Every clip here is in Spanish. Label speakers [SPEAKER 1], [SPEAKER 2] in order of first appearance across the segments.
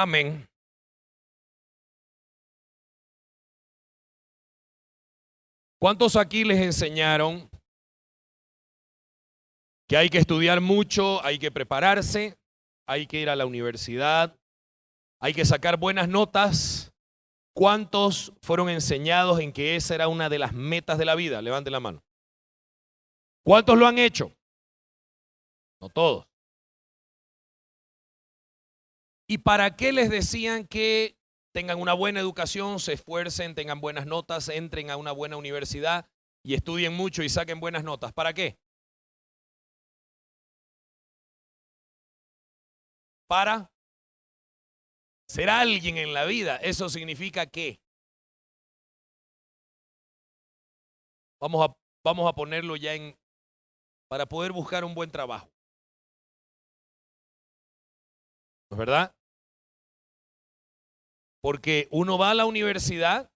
[SPEAKER 1] Amén. ¿Cuántos aquí les enseñaron que hay que estudiar mucho, hay que prepararse, hay que ir a la universidad, hay que sacar buenas notas? ¿Cuántos fueron enseñados en que esa era una de las metas de la vida? Levanten la mano. ¿Cuántos lo han hecho? No todos. ¿Y para qué les decían que tengan una buena educación, se esfuercen, tengan buenas notas, entren a una buena universidad y estudien mucho y saquen buenas notas? ¿Para qué? Para ser alguien en la vida. Eso significa que vamos a ponerlo ya para poder buscar un buen trabajo. ¿No es verdad? Porque uno va a la universidad,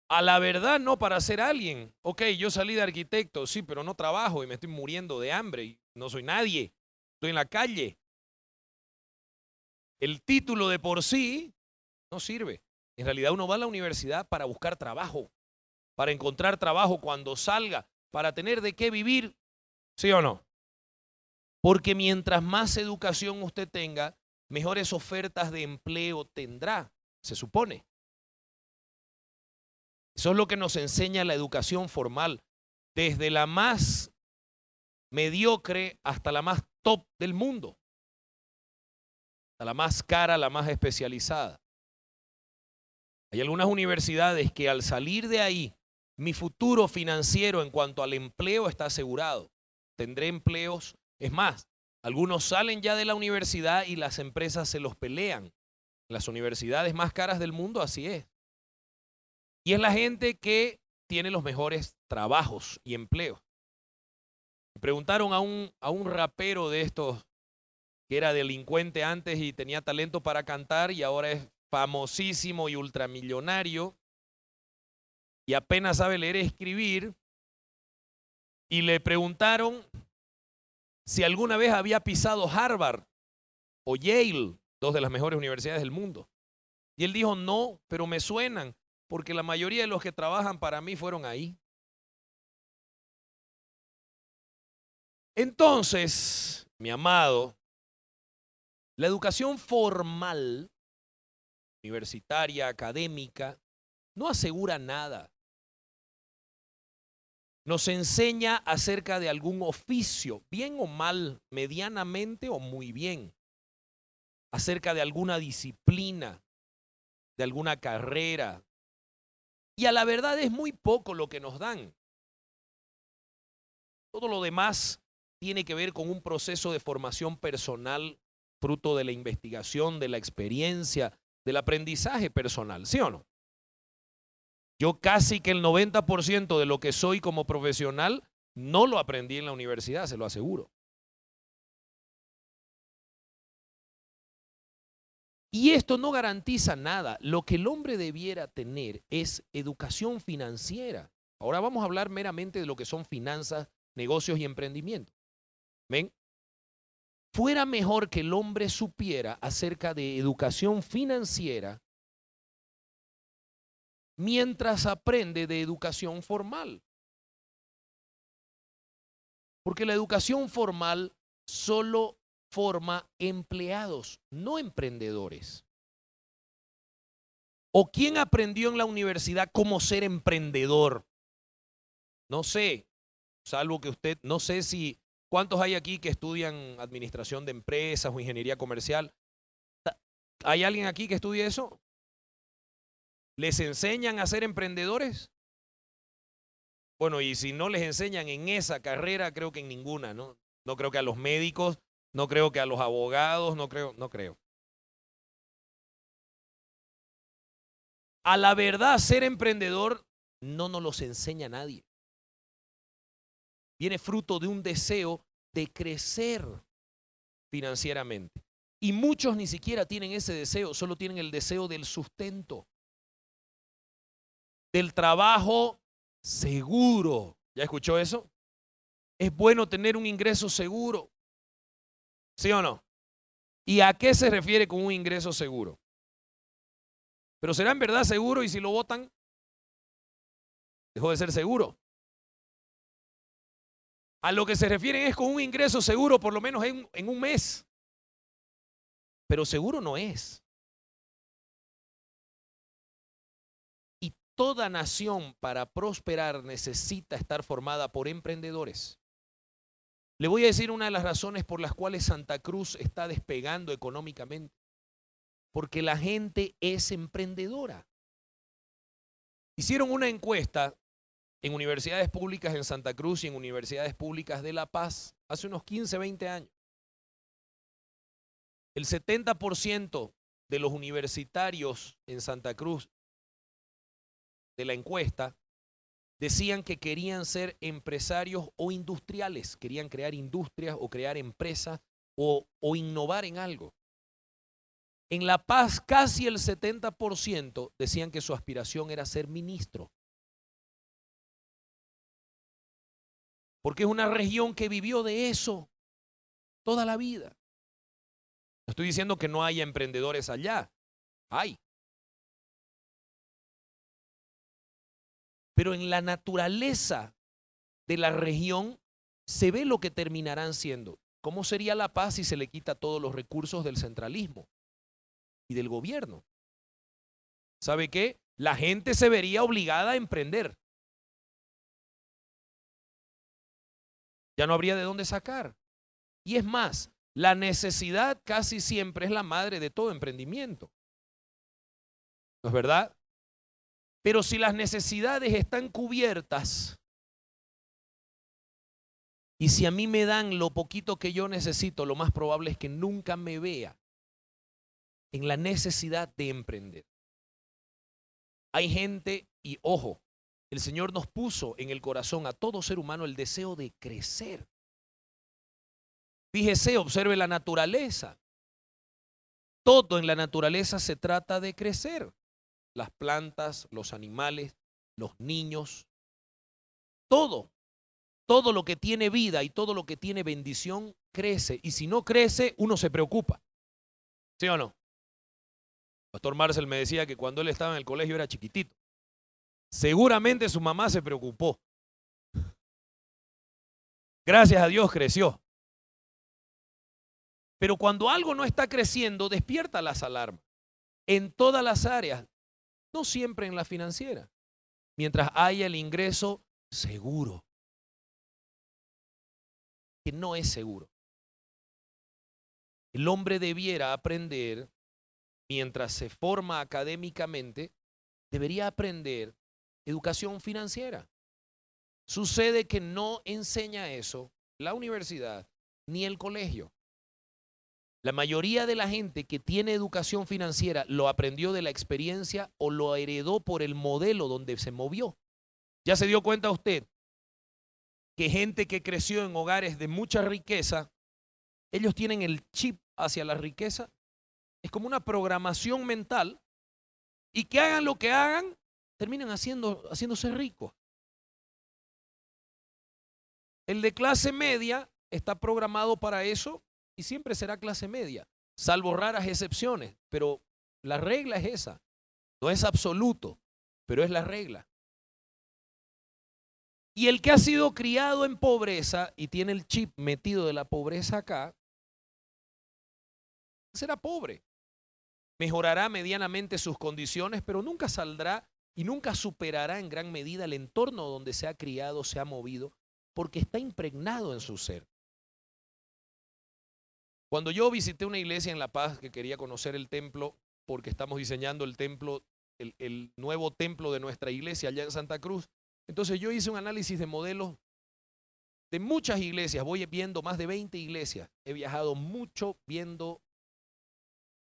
[SPEAKER 1] a la verdad, no para ser alguien. Ok, yo salí de arquitecto, sí, pero no trabajo y me estoy muriendo de hambre y no soy nadie. Estoy en la calle. El título de por sí no sirve. En realidad uno va a la universidad para buscar trabajo, para encontrar trabajo cuando salga, para tener de qué vivir, ¿sí o no? Porque mientras más educación usted tenga, mejores ofertas de empleo tendrá, se supone. Eso es lo que nos enseña la educación formal, desde la más mediocre hasta la más top del mundo, hasta la más cara, la más especializada. Hay algunas universidades que al salir de ahí, mi futuro financiero en cuanto al empleo está asegurado. Tendré empleos. Es más, algunos salen ya de la universidad y las empresas se los pelean. Las universidades más caras del mundo, así es. Y es la gente que tiene los mejores trabajos y empleos. Me preguntaron a un rapero de estos que era delincuente antes y tenía talento para cantar y ahora es famosísimo y ultramillonario y apenas sabe leer y escribir, y le preguntaron si alguna vez había pisado Harvard o Yale, dos de las mejores universidades del mundo. Y él dijo, no, pero me suenan, porque la mayoría de los que trabajan para mí fueron ahí. Entonces, mi amado, la educación formal, universitaria, académica, no asegura nada. Nos enseña acerca de algún oficio, bien o mal, medianamente o muy bien, acerca de alguna disciplina, de alguna carrera. Y a la verdad es muy poco lo que nos dan. Todo lo demás tiene que ver con un proceso de formación personal, fruto de la investigación, de la experiencia, del aprendizaje personal, ¿sí o no? Yo casi que el 90% de lo que soy como profesional no lo aprendí en la universidad, se lo aseguro. Y esto no garantiza nada. Lo que el hombre debiera tener es educación financiera. Ahora vamos a hablar meramente de lo que son finanzas, negocios y emprendimiento. ¿Ven? Fuera mejor que el hombre supiera acerca de educación financiera mientras aprende de educación formal. Porque la educación formal solo forma empleados, no emprendedores. ¿O quién aprendió en la universidad cómo ser emprendedor? No sé, salvo que usted, no sé si, ¿cuántos hay aquí que estudian administración de empresas o ingeniería comercial? ¿Hay alguien aquí que estudie eso? ¿Les enseñan a ser emprendedores? Bueno, y si no les enseñan en esa carrera, creo que en ninguna, ¿no? No creo que a los médicos, no creo que a los abogados, no creo. A la verdad, ser emprendedor no nos los enseña nadie. Viene fruto de un deseo de crecer financieramente. Y muchos ni siquiera tienen ese deseo, solo tienen el deseo del sustento, del trabajo seguro. ¿Ya escuchó eso? Es bueno tener un ingreso seguro, ¿sí o no? ¿Y a qué se refiere con un ingreso seguro? Pero será en verdad seguro y si lo votan, dejó de ser seguro. A lo que se refieren es con un ingreso seguro por lo menos en un mes. Pero seguro no es. Y toda nación para prosperar necesita estar formada por emprendedores. Le voy a decir una de las razones por las cuales Santa Cruz está despegando económicamente. Porque la gente es emprendedora. Hicieron una encuesta en universidades públicas en Santa Cruz y en universidades públicas de La Paz hace unos 15, 20 años. El 70% de los universitarios en Santa Cruz de la encuesta decían que querían ser empresarios o industriales, querían crear industrias o crear empresas o innovar en algo. En La Paz casi el 70% decían que su aspiración era ser ministro. Porque es una región que vivió de eso toda la vida. No estoy diciendo que no haya emprendedores allá. Hay. Pero en la naturaleza de la región se ve lo que terminarán siendo. ¿Cómo sería La Paz si se le quita todos los recursos del centralismo y del gobierno? ¿Sabe qué? La gente se vería obligada a emprender. Ya no habría de dónde sacar. Y es más, la necesidad casi siempre es la madre de todo emprendimiento. ¿No es verdad? Pero si las necesidades están cubiertas y si a mí me dan lo poquito que yo necesito, lo más probable es que nunca me vea en la necesidad de emprender. Hay gente, y ojo, el Señor nos puso en el corazón a todo ser humano el deseo de crecer. Fíjese, observe la naturaleza. Todo en la naturaleza se trata de crecer. Las plantas, los animales, los niños, todo lo que tiene vida y todo lo que tiene bendición crece. Y si no crece, uno se preocupa. ¿Sí o no? Pastor Marcel me decía que cuando él estaba en el colegio era chiquitito. Seguramente su mamá se preocupó. Gracias a Dios creció. Pero cuando algo no está creciendo, despierta las alarmas. En todas las áreas, no siempre en la financiera. Mientras haya el ingreso seguro, que no es seguro. El hombre debiera aprender, mientras se forma académicamente, debería aprender educación financiera. Sucede que no enseña eso la universidad ni el colegio. La mayoría de la gente que tiene educación financiera lo aprendió de la experiencia o lo heredó por el modelo donde se movió. ¿Ya se dio cuenta usted que gente que creció en hogares de mucha riqueza, ellos tienen el chip hacia la riqueza? Es como una programación mental y que hagan lo que hagan, terminan haciéndose ricos. El de clase media está programado para eso y siempre será clase media, salvo raras excepciones, pero la regla es esa. No es absoluto, pero es la regla. Y el que ha sido criado en pobreza y tiene el chip metido de la pobreza acá, será pobre. Mejorará medianamente sus condiciones, pero nunca saldrá y nunca superará en gran medida el entorno donde se ha criado, se ha movido, porque está impregnado en su ser. Cuando yo visité una iglesia en La Paz que quería conocer el templo, porque estamos diseñando el templo, el nuevo templo de nuestra iglesia allá en Santa Cruz, entonces yo hice un análisis de modelos de muchas iglesias, voy viendo más de 20 iglesias, he viajado mucho viendo,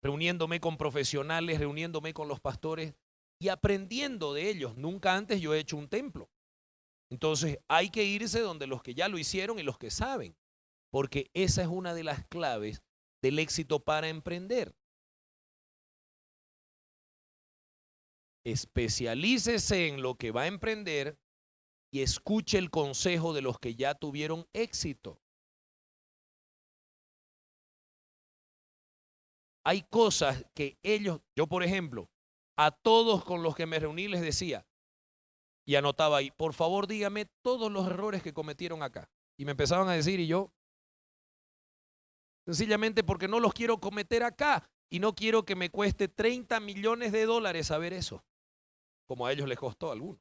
[SPEAKER 1] reuniéndome con profesionales, reuniéndome con los pastores y aprendiendo de ellos. Nunca antes yo he hecho un templo. Entonces hay que irse donde los que ya lo hicieron y los que saben, porque esa es una de las claves del éxito para emprender. Especialícese en lo que va a emprender y escuche el consejo de los que ya tuvieron éxito. hay cosas que ellos, yo por ejemplo, a todos con los que me reuní les decía y anotaba ahí, por favor dígame todos los errores que cometieron acá. Y me empezaban a decir y yo, sencillamente porque no los quiero cometer acá y no quiero que me cueste 30 millones de dólares saber eso, como a ellos les costó a algunos.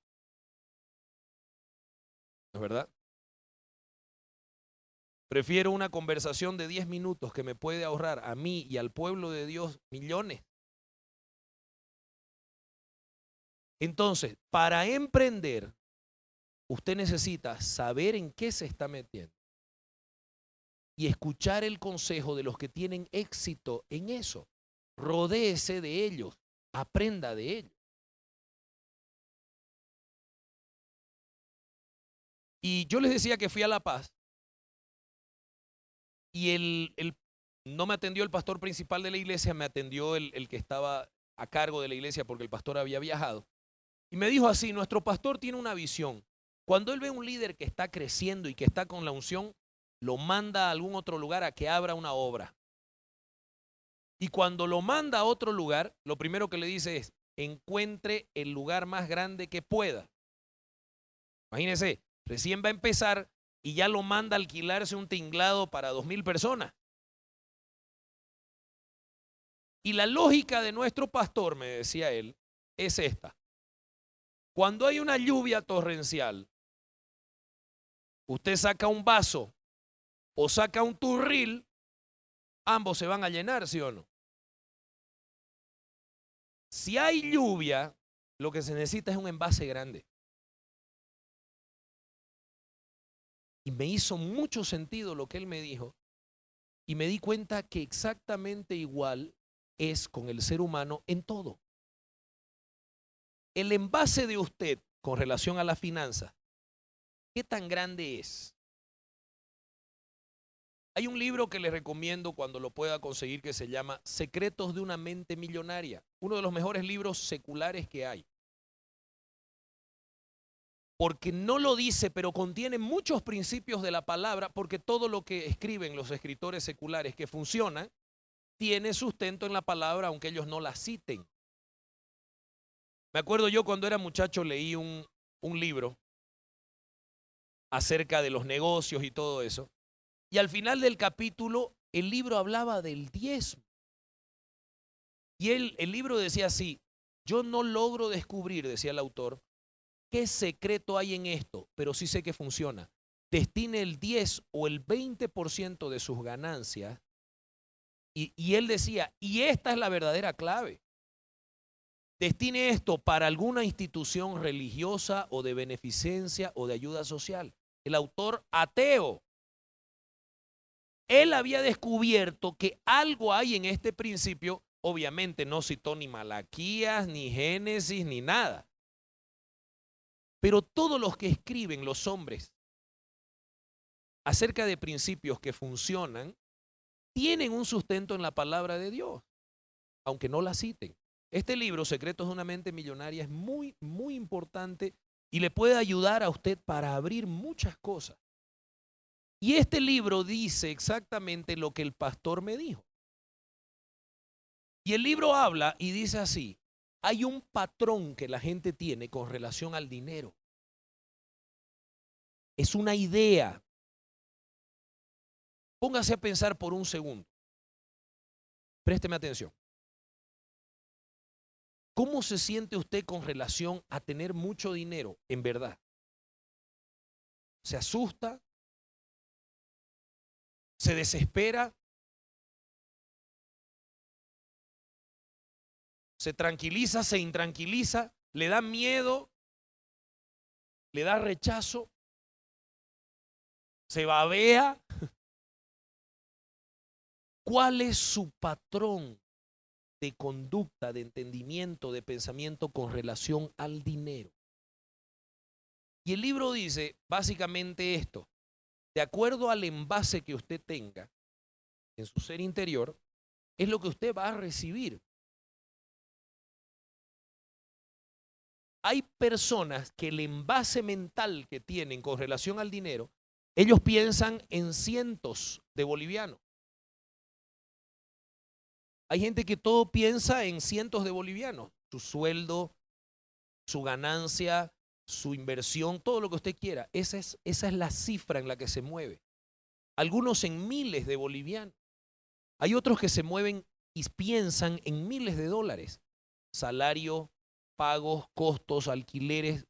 [SPEAKER 1] ¿No es verdad? Prefiero una conversación de 10 minutos que me puede ahorrar a mí y al pueblo de Dios millones. Entonces, para emprender, usted necesita saber en qué se está metiendo y escuchar el consejo de los que tienen éxito en eso. Rodéese de ellos, aprenda de ellos. Y yo les decía que fui a La Paz y no me atendió el pastor principal de la iglesia, me atendió el que estaba a cargo de la iglesia porque el pastor había viajado. Y me dijo así, nuestro pastor tiene una visión. Cuando él ve un líder que está creciendo y que está con la unción, lo manda a algún otro lugar a que abra una obra. Y cuando lo manda a otro lugar, lo primero que le dice es, encuentre el lugar más grande que pueda. Imagínese, recién va a empezar y ya lo manda a alquilarse un tinglado para 2,000 personas. Y la lógica de nuestro pastor, me decía él, es esta. Cuando hay una lluvia torrencial, usted saca un vaso o saca un turril, ambos se van a llenar, ¿sí o no? Si hay lluvia, lo que se necesita es un envase grande. Y me hizo mucho sentido lo que él me dijo y me di cuenta que exactamente igual es con el ser humano en todo. El envase de usted con relación a la finanza, ¿qué tan grande es? Hay un libro que les recomiendo cuando lo pueda conseguir que se llama Secretos de una mente millonaria, uno de los mejores libros seculares que hay. Porque no lo dice, pero contiene muchos principios de la palabra, porque todo lo que escriben los escritores seculares que funcionan, tiene sustento en la palabra, aunque ellos no la citen. Me acuerdo yo cuando era muchacho leí un libro acerca de los negocios y todo eso, y al final del capítulo el libro hablaba del diezmo. Y el libro decía así, yo no logro descubrir, decía el autor, qué secreto hay en esto, pero sí sé que funciona. Destine el 10 o el 20% de sus ganancias. Y él decía, y esta es la verdadera clave. Destine esto para alguna institución religiosa o de beneficencia o de ayuda social. El autor ateo, él había descubierto que algo hay en este principio, obviamente no citó ni Malaquías, ni Génesis, ni nada. Pero todos los que escriben, los hombres, acerca de principios que funcionan, tienen un sustento en la palabra de Dios, aunque no la citen. Este libro, Secretos de una mente millonaria, es muy, muy importante y le puede ayudar a usted para abrir muchas cosas. Y este libro dice exactamente lo que el pastor me dijo. Y el libro habla y dice así, hay un patrón que la gente tiene con relación al dinero. Es una idea. Póngase a pensar por un segundo. Présteme atención. ¿Cómo se siente usted con relación a tener mucho dinero en verdad? ¿Se asusta? ¿Se desespera? ¿Se tranquiliza? ¿Se intranquiliza? ¿Le da miedo? ¿Le da rechazo? ¿Se babea? ¿Cuál es su patrón de conducta, de entendimiento, de pensamiento con relación al dinero? Y el libro dice básicamente esto, de acuerdo al envase que usted tenga en su ser interior, es lo que usted va a recibir. Hay personas que el envase mental que tienen con relación al dinero, ellos piensan en cientos de bolivianos. Hay gente que todo piensa en cientos de bolivianos, su sueldo, su ganancia, su inversión, todo lo que usted quiera. Esa es la cifra en la que se mueve. Algunos en miles de bolivianos. Hay otros que se mueven y piensan en miles de dólares. Salario, pagos, costos, alquileres.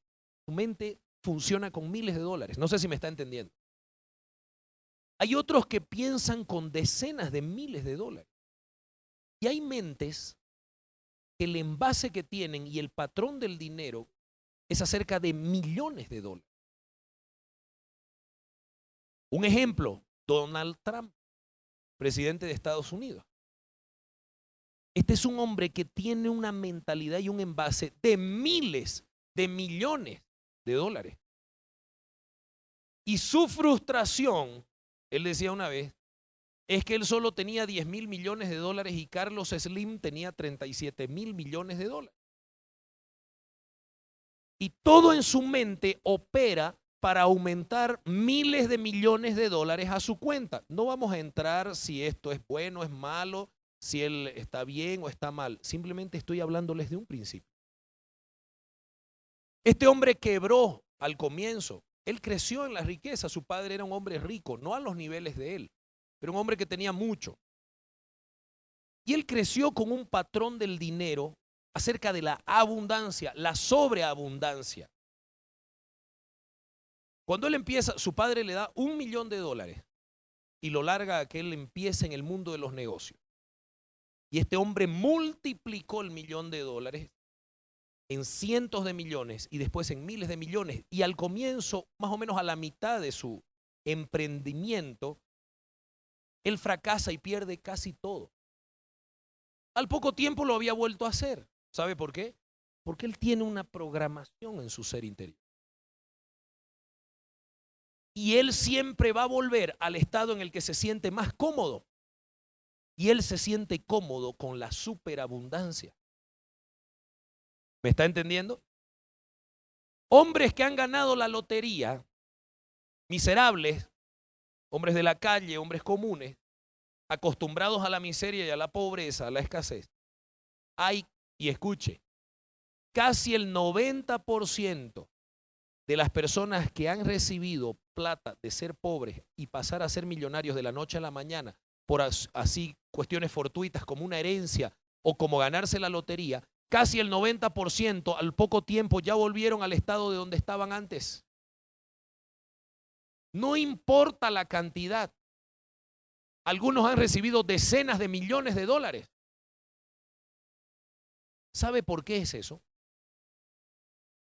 [SPEAKER 1] Su mente funciona con miles de dólares. No sé si me está entendiendo. Hay otros que piensan con decenas de miles de dólares. Y hay mentes que el envase que tienen y el patrón del dinero es acerca de millones de dólares. Un ejemplo, Donald Trump, presidente de Estados Unidos. Este es un hombre que tiene una mentalidad y un envase de miles de millones de dólares. Y su frustración, él decía una vez, es que él solo tenía 10.000 millones de dólares y Carlos Slim tenía 37.000 millones de dólares. Y todo en su mente opera para aumentar miles de millones de dólares a su cuenta. No vamos a entrar si esto es bueno, es malo, si él está bien o está mal. Simplemente estoy hablándoles de un principio. Este hombre quebró al comienzo. Él creció en la riqueza. Su padre era un hombre rico, no a los niveles de él, pero un hombre que tenía mucho. Y él creció con un patrón del dinero acerca de la abundancia, la sobreabundancia. Cuando él empieza, su padre le da $1 millón y lo larga a que él empiece en el mundo de los negocios. Y este hombre multiplicó el $1 millón en cientos de millones y después en miles de millones. Y al comienzo, más o menos a la mitad de su emprendimiento, él fracasa y pierde casi todo. Al poco tiempo lo había vuelto a hacer. ¿Sabe por qué? Porque él tiene una programación en su ser interior. Y él siempre va a volver al estado en el que se siente más cómodo. Y él se siente cómodo con la superabundancia. ¿Me está entendiendo? Hombres que han ganado la lotería, miserables, hombres de la calle, hombres comunes, acostumbrados a la miseria y a la pobreza, a la escasez. Hay, y escuche, casi el 90% de las personas que han recibido plata de ser pobres y pasar a ser millonarios de la noche a la mañana por así cuestiones fortuitas como una herencia o como ganarse la lotería, casi el 90% al poco tiempo ya volvieron al estado de donde estaban antes. No importa la cantidad. Algunos han recibido decenas de millones de dólares. ¿Sabe por qué es eso?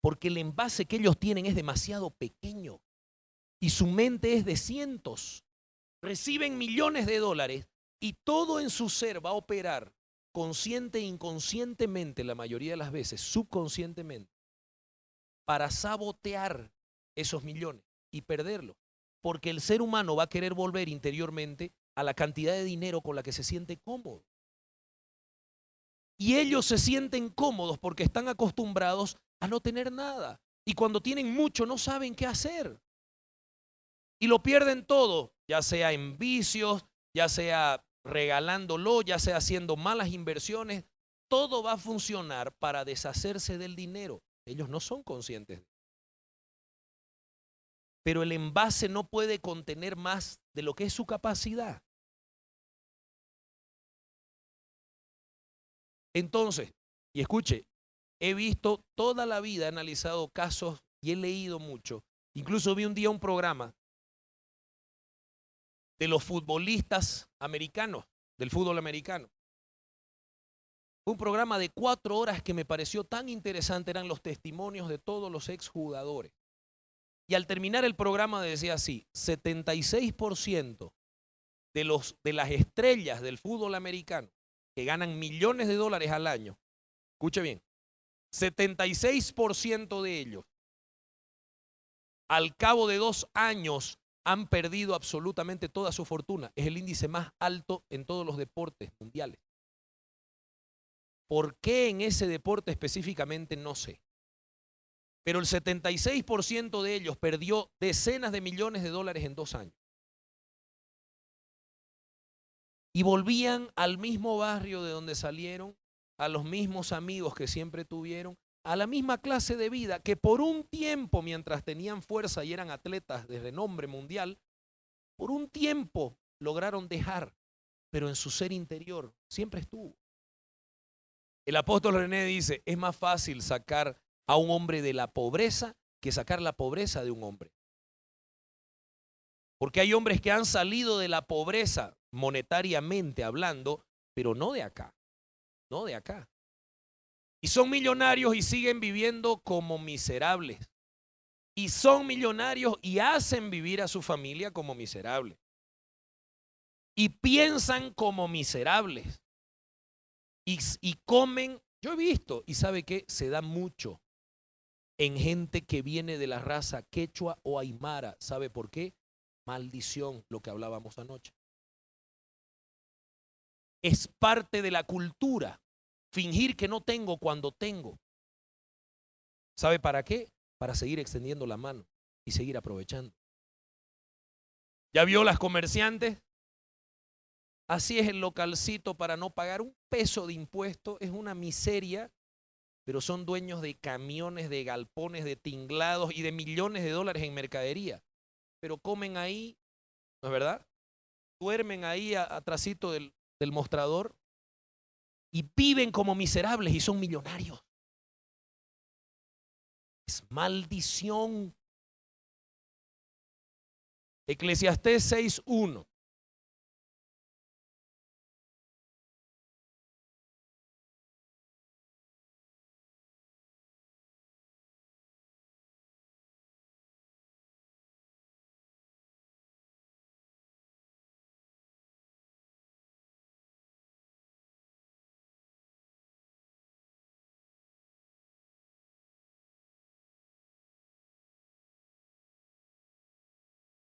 [SPEAKER 1] Porque el envase que ellos tienen es demasiado pequeño y su mente es de cientos. Reciben millones de dólares y todo en su ser va a operar consciente e inconscientemente, la mayoría de las veces, subconscientemente, para sabotear esos millones y perderlos. Porque el ser humano va a querer volver interiormente a la cantidad de dinero con la que se siente cómodo. Y ellos se sienten cómodos porque están acostumbrados a no tener nada. Y cuando tienen mucho no saben qué hacer. Y lo pierden todo, ya sea en vicios, ya sea regalándolo, ya sea haciendo malas inversiones. Todo va a funcionar para deshacerse del dinero. Ellos no son conscientes de eso. Pero el envase no puede contener más de lo que es su capacidad. Entonces, y escuche, he visto toda la vida, he analizado casos y he leído mucho. Incluso vi un día un programa de los futbolistas americanos, del fútbol americano. Un programa de 4 horas que me pareció tan interesante, eran los testimonios de todos los exjugadores. Y al terminar el programa decía así, 76% de las estrellas del fútbol americano que ganan millones de dólares al año, escuche bien, 76% de ellos al cabo de 2 años han perdido absolutamente toda su fortuna. Es el índice más alto en todos los deportes mundiales. ¿Por qué en ese deporte específicamente? No sé. Pero el 76% de ellos perdió decenas de millones de dólares en 2 años. Y volvían al mismo barrio de donde salieron, a los mismos amigos que siempre tuvieron, a la misma clase de vida que por un tiempo, mientras tenían fuerza y eran atletas de renombre mundial, por un tiempo lograron dejar, pero en su ser interior siempre estuvo. El apóstol René dice, es más fácil sacar a un hombre de la pobreza que sacar la pobreza de un hombre. Porque hay hombres que han salido de la pobreza monetariamente hablando, pero no de acá, no de acá. Y son millonarios y siguen viviendo como miserables. Y son millonarios y hacen vivir a su familia como miserables. Y piensan como miserables. Y comen, yo he visto, y sabe que se da mucho en gente que viene de la raza quechua o aymara. ¿Sabe por qué? Maldición, lo que hablábamos anoche. Es parte de la cultura fingir que no tengo cuando tengo. ¿Sabe para qué? Para seguir extendiendo la mano y seguir aprovechando. ¿Ya vio las comerciantes? Así es el localcito para no pagar un peso de impuesto. Es una miseria, pero son dueños de camiones, de galpones, de tinglados y de millones de dólares en mercadería. Pero comen ahí, ¿no es verdad? Duermen ahí atrasito del mostrador y viven como miserables y son millonarios. Es maldición. Eclesiastés 6:1.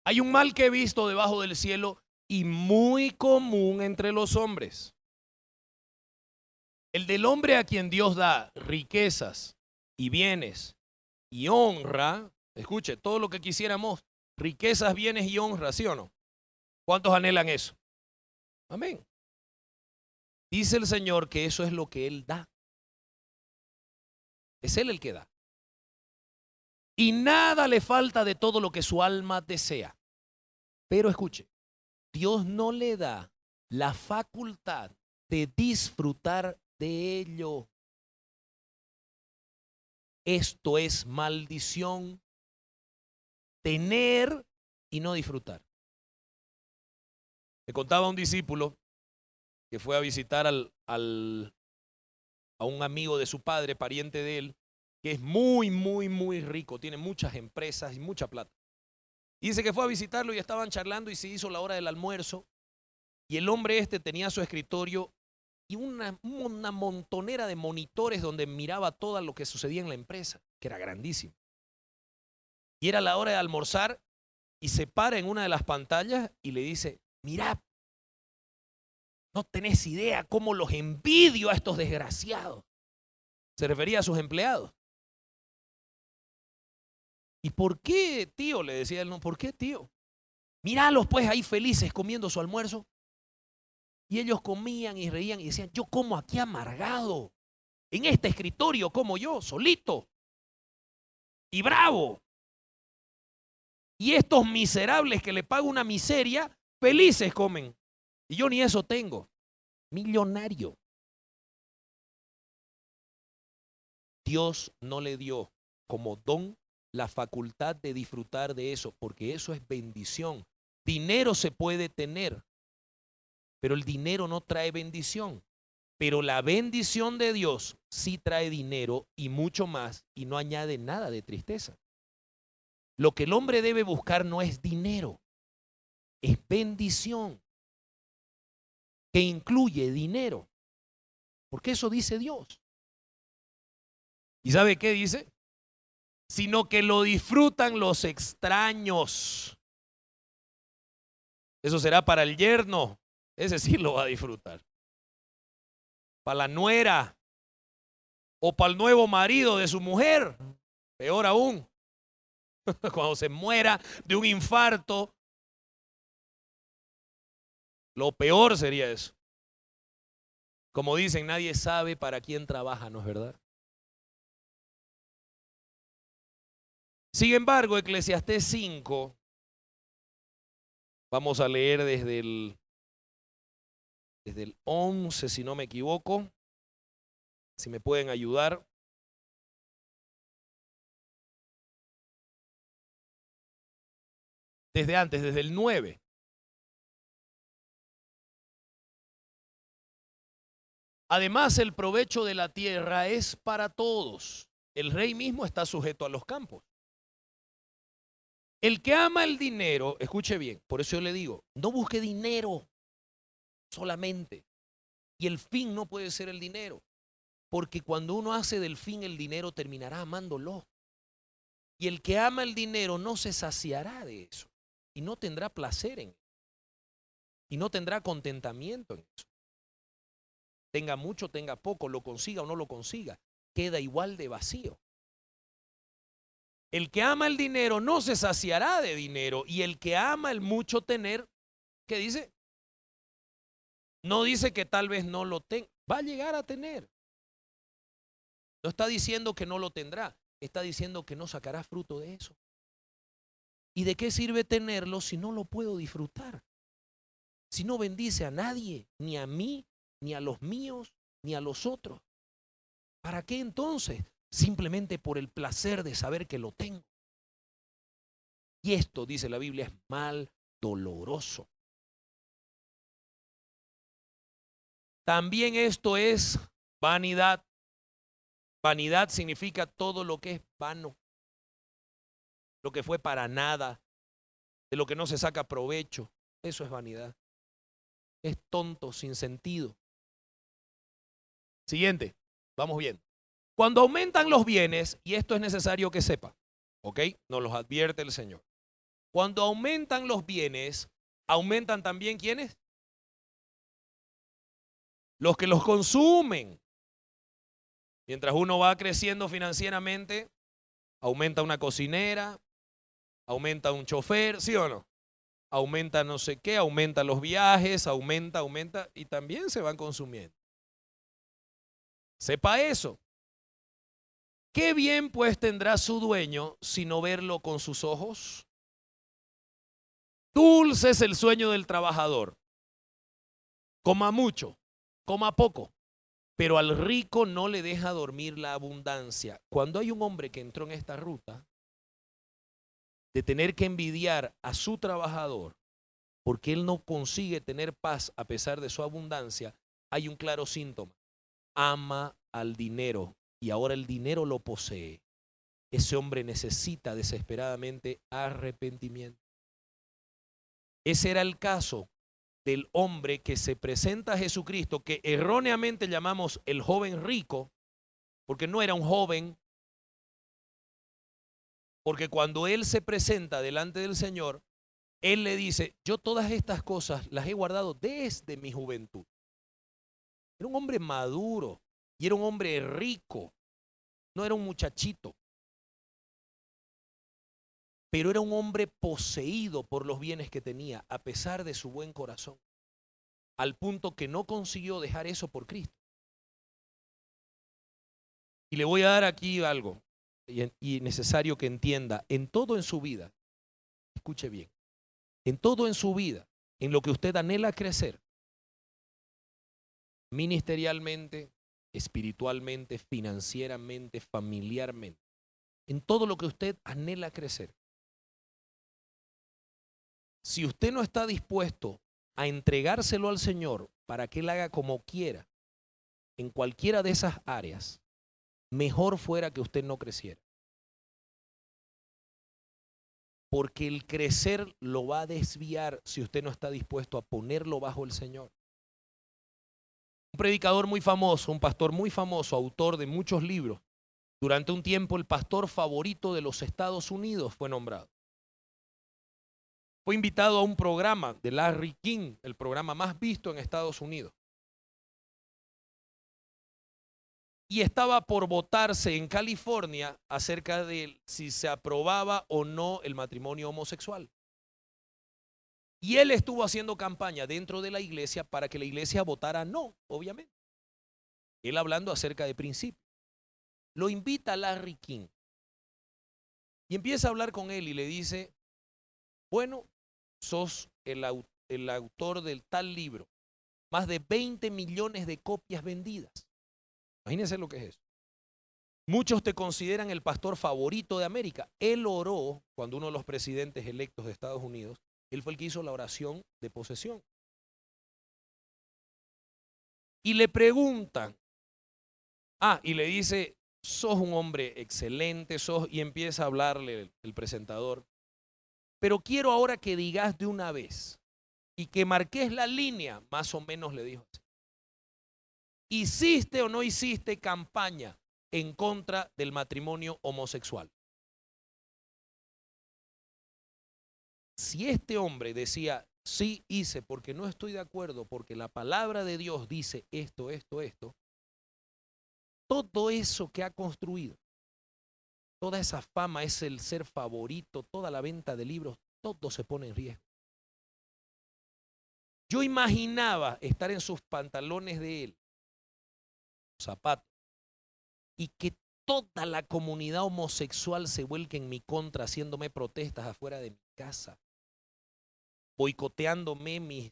[SPEAKER 1] Hay un mal que he visto debajo del cielo y muy común entre los hombres. El del hombre a quien Dios da riquezas y bienes y honra. Escuche, todo lo que quisiéramos, riquezas, bienes y honra, ¿sí o no? ¿Cuántos anhelan eso? Amén. Dice el Señor que eso es lo que Él da. Es Él el que da. Y nada le falta de todo lo que su alma desea. Pero escuche, Dios no le da la facultad de disfrutar de ello. Esto es maldición. Tener y no disfrutar. Me contaba un discípulo que fue a visitar a un amigo de su padre, pariente de él, que es muy, muy, muy rico, tiene muchas empresas y mucha plata. Y dice que fue a visitarlo y estaban charlando y se hizo la hora del almuerzo. Y el hombre este tenía su escritorio y una montonera de monitores donde miraba todo lo que sucedía en la empresa, que era grandísimo. Y era la hora de almorzar y se para en una de las pantallas y le dice, mirá, no tenés idea cómo los envidio a estos desgraciados. Se refería a sus empleados. ¿Y por qué, tío? Le decía él, no, ¿por qué, tío? Míralos pues ahí felices comiendo su almuerzo. Y ellos comían y reían y decían, yo como aquí amargado. En este escritorio como yo, solito. Y bravo. Y estos miserables que le pago una miseria, felices comen. Y yo ni eso tengo. Millonario. Dios no le dio como don la facultad de disfrutar de eso, porque eso es bendición. Dinero se puede tener, pero el dinero no trae bendición. Pero la bendición de Dios sí trae dinero y mucho más, y no añade nada de tristeza. Lo que el hombre debe buscar no es dinero, es bendición, que incluye dinero, porque eso dice Dios. ¿Y sabe qué dice? Sino que lo disfrutan los extraños. Eso será para el yerno, ese sí lo va a disfrutar. Para la nuera o para el nuevo marido de su mujer, peor aún, cuando se muera de un infarto, Lo peor sería eso. Como dicen, nadie sabe para quién trabaja, ¿no es verdad? Sin embargo, Eclesiastés 5, vamos a leer desde el 11, si no me equivoco, si me pueden ayudar. Desde antes, desde el 9. Además, el provecho de la tierra es para todos. El rey mismo está sujeto a los campos. El que ama el dinero, escuche bien, por eso yo le digo, no busque dinero solamente. Y el fin no puede ser el dinero, porque cuando uno hace del fin el dinero, terminará amándolo. Y el que ama el dinero no se saciará de eso, y no tendrá placer en eso, y no tendrá contentamiento en eso. Tenga mucho, tenga poco, lo consiga o no lo consiga, queda igual de vacío. El que ama el dinero no se saciará de dinero, y el que ama el mucho tener, ¿qué dice? No dice que tal vez no lo tenga, va a llegar a tener. No está diciendo que no lo tendrá, está diciendo que no sacará fruto de eso. ¿Y de qué sirve tenerlo si no lo puedo disfrutar? Si no bendice a nadie, ni a mí, ni a los míos, ni a los otros. ¿Para qué entonces? Simplemente por el placer de saber que lo tengo. Y esto, dice la Biblia, es mal doloroso. También esto es vanidad. Vanidad significa todo lo que es vano, lo que fue para nada, de lo que no se saca provecho. Eso es vanidad. Es tonto, sin sentido. Siguiente, vamos bien. Cuando aumentan los bienes, y esto es necesario que sepa, ¿ok? Nos los advierte el Señor. Cuando aumentan los bienes, aumentan también ¿quiénes? Los que los consumen. Mientras uno va creciendo financieramente, aumenta una cocinera, aumenta un chofer, ¿sí o no? Aumenta no sé qué, aumenta los viajes, aumenta, y también se van consumiendo. Sepa eso. ¿Qué bien pues tendrá su dueño si no verlo con sus ojos? Dulce es el sueño del trabajador. Coma mucho, coma poco, pero al rico no le deja dormir la abundancia. Cuando hay un hombre que entró en esta ruta de tener que envidiar a su trabajador porque él no consigue tener paz a pesar de su abundancia, hay un claro síntoma. Ama al dinero y ahora el dinero lo posee. Ese hombre necesita desesperadamente arrepentimiento. Ese era el caso del hombre que se presenta a Jesucristo, que erróneamente llamamos el joven rico, porque no era un joven, porque cuando él se presenta delante del Señor, él le dice, yo todas estas cosas las he guardado desde mi juventud. Era un hombre maduro y era un hombre rico, no era un muchachito, pero era un hombre poseído por los bienes que tenía, a pesar de su buen corazón, al punto que no consiguió dejar eso por Cristo. Y le voy a dar aquí algo, y necesario que entienda, en todo en su vida, escuche bien, en todo en su vida, en lo que usted anhela crecer, ministerialmente, espiritualmente, financieramente, familiarmente, en todo lo que usted anhela crecer, si usted no está dispuesto a entregárselo al Señor para que Él haga como quiera en cualquiera de esas áreas, mejor fuera que usted no creciera. Porque el crecer lo va a desviar si usted no está dispuesto a ponerlo bajo el Señor. Un predicador muy famoso, un pastor muy famoso, autor de muchos libros, durante un tiempo el pastor favorito de los Estados Unidos fue nombrado. Fue invitado a un programa de Larry King, el programa más visto en Estados Unidos. Y estaba por votarse en California acerca de si se aprobaba o no el matrimonio homosexual. Y él estuvo haciendo campaña dentro de la iglesia para que la iglesia votara no, obviamente. Él hablando acerca de principios. Lo invita a Larry King y empieza a hablar con él y le dice, bueno, sos el autor del tal libro. Más de 20 millones de copias vendidas. Imagínense lo que es eso. Muchos te consideran el pastor favorito de América. Él oró cuando uno de los presidentes electos de Estados Unidos, él fue el que hizo la oración de posesión. Y le preguntan, y le dice, sos un hombre excelente, y empieza a hablarle el presentador. Pero quiero ahora que digas de una vez y que marques la línea, más o menos le dijo así. ¿Hiciste o no hiciste campaña en contra del matrimonio homosexual? Si este hombre decía, sí hice porque no estoy de acuerdo, porque la palabra de Dios dice esto, todo eso que ha construido, toda esa fama, es el ser favorito, toda la venta de libros, todo se pone en riesgo. Yo imaginaba estar en sus pantalones de él, zapatos, y que toda la comunidad homosexual se vuelque en mi contra, haciéndome protestas afuera de mi casa, boicoteándome mis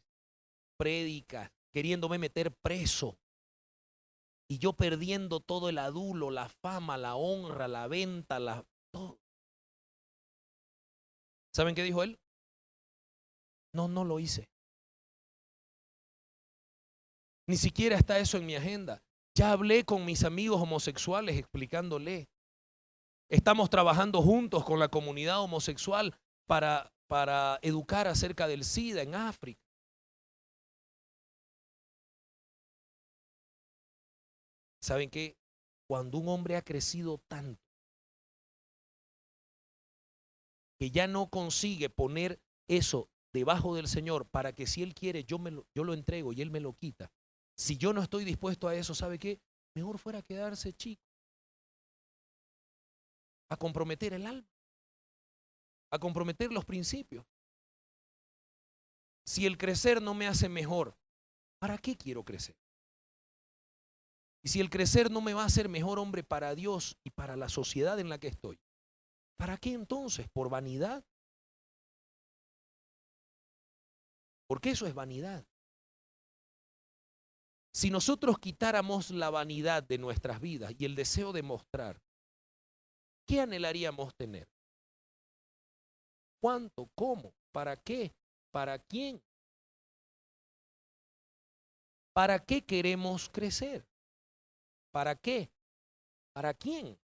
[SPEAKER 1] prédicas, queriéndome meter preso. Y yo perdiendo todo el adulo, la fama, la honra, la venta, todo. ¿Saben qué dijo él? No lo hice. Ni siquiera está eso en mi agenda. Ya hablé con mis amigos homosexuales explicándole. Estamos trabajando juntos con la comunidad homosexual para educar acerca del SIDA en África. ¿Saben qué? Cuando un hombre ha crecido tanto que ya no consigue poner eso debajo del Señor para que si Él quiere yo lo entrego y Él me lo quita. Si yo no estoy dispuesto a eso, ¿sabe qué? Mejor fuera quedarse chico, a comprometer el alma, a comprometer los principios. Si el crecer no me hace mejor, ¿para qué quiero crecer? Y si el crecer no me va a hacer mejor hombre para Dios y para la sociedad en la que estoy, ¿para qué entonces? ¿Por vanidad? Porque eso es vanidad. Si nosotros quitáramos la vanidad de nuestras vidas y el deseo de mostrar, ¿qué anhelaríamos tener? ¿Cuánto? ¿Cómo? ¿Para qué? ¿Para quién? ¿Para qué queremos crecer? ¿Para qué? ¿Para quién?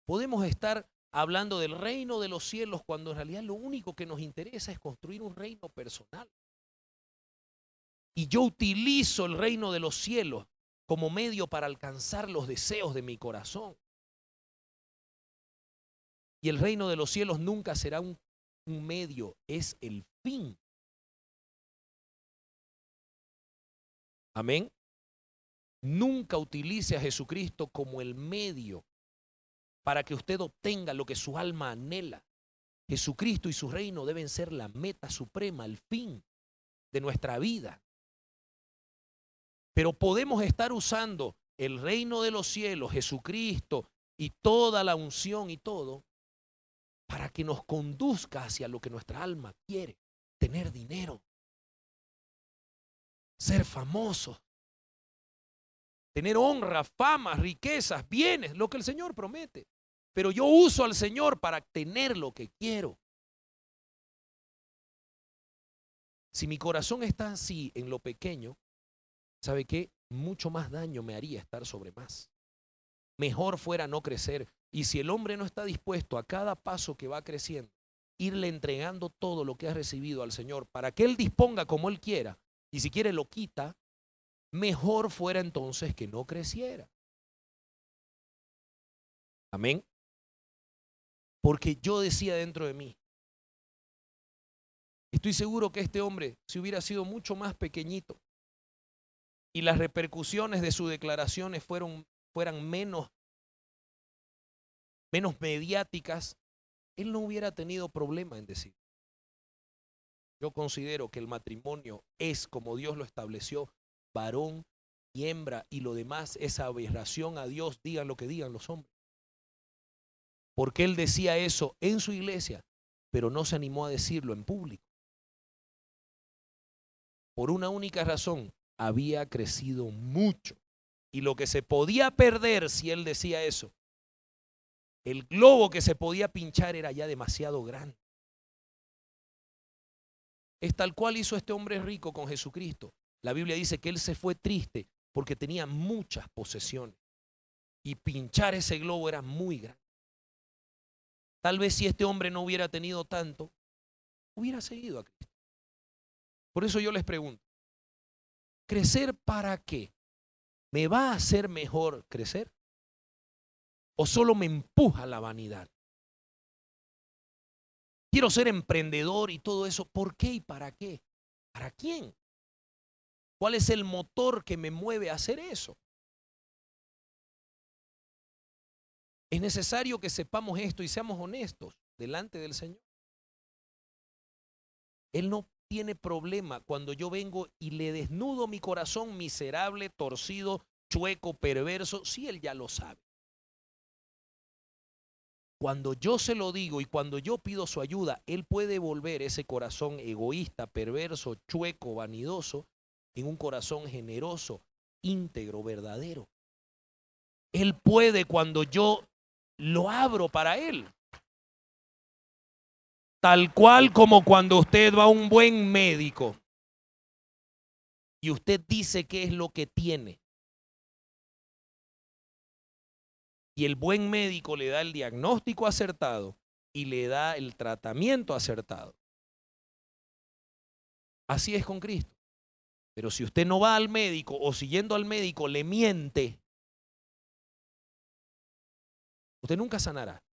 [SPEAKER 1] Podemos estar hablando del reino de los cielos cuando en realidad lo único que nos interesa es construir un reino personal. Y yo utilizo el reino de los cielos como medio para alcanzar los deseos de mi corazón. Y el reino de los cielos nunca será un medio, es el fin. Amén. Nunca utilice a Jesucristo como el medio para que usted obtenga lo que su alma anhela. Jesucristo y su reino deben ser la meta suprema, el fin de nuestra vida. Pero podemos estar usando el reino de los cielos, Jesucristo y toda la unción y todo, para que nos conduzca hacia lo que nuestra alma quiere: tener dinero, ser famosos, tener honra, fama, riquezas, bienes, lo que el Señor promete. Pero yo uso al Señor para tener lo que quiero. Si mi corazón está así en lo pequeño, ¿sabe qué? Mucho más daño me haría estar sobre más. Mejor fuera no crecer. Y si el hombre no está dispuesto a cada paso que va creciendo, irle entregando todo lo que ha recibido al Señor para que Él disponga como Él quiera, y si quiere lo quita, mejor fuera entonces que no creciera. Amén. Porque yo decía dentro de mí, estoy seguro que este hombre, si hubiera sido mucho más pequeñito y las repercusiones de sus declaraciones fueran menos mediáticas, él no hubiera tenido problema en decir. yo considero que el matrimonio es como Dios lo estableció, varón y hembra, y lo demás es aberración a Dios, digan lo que digan los hombres. Porque él decía eso en su iglesia, pero no se animó a decirlo en público. Por una única razón, había crecido mucho. Y lo que se podía perder si él decía eso, el globo que se podía pinchar era ya demasiado grande. Es tal cual hizo este hombre rico con Jesucristo. La Biblia dice que él se fue triste porque tenía muchas posesiones. Y pinchar ese globo era muy grande. Tal vez si este hombre no hubiera tenido tanto, hubiera seguido a Cristo. Por eso yo les pregunto, ¿crecer para qué? ¿Me va a hacer mejor crecer? ¿O solo me empuja la vanidad? Quiero ser emprendedor y todo eso. ¿Por qué y para qué? ¿Para quién? ¿Cuál es el motor que me mueve a hacer eso? Es necesario que sepamos esto y seamos honestos delante del Señor. Él no tiene problema cuando yo vengo y le desnudo mi corazón miserable, torcido, chueco, perverso. Sí, Él ya lo sabe. Cuando yo se lo digo y cuando yo pido su ayuda, Él puede volver ese corazón egoísta, perverso, chueco, vanidoso, en un corazón generoso, íntegro, verdadero. Él puede cuando yo lo abro para Él. Tal cual como cuando usted va a un buen médico y usted dice qué es lo que tiene. Y el buen médico le da el diagnóstico acertado y le da el tratamiento acertado. Así es con Cristo. Pero si usted no va al médico o siguiendo al médico le miente, usted nunca sanará.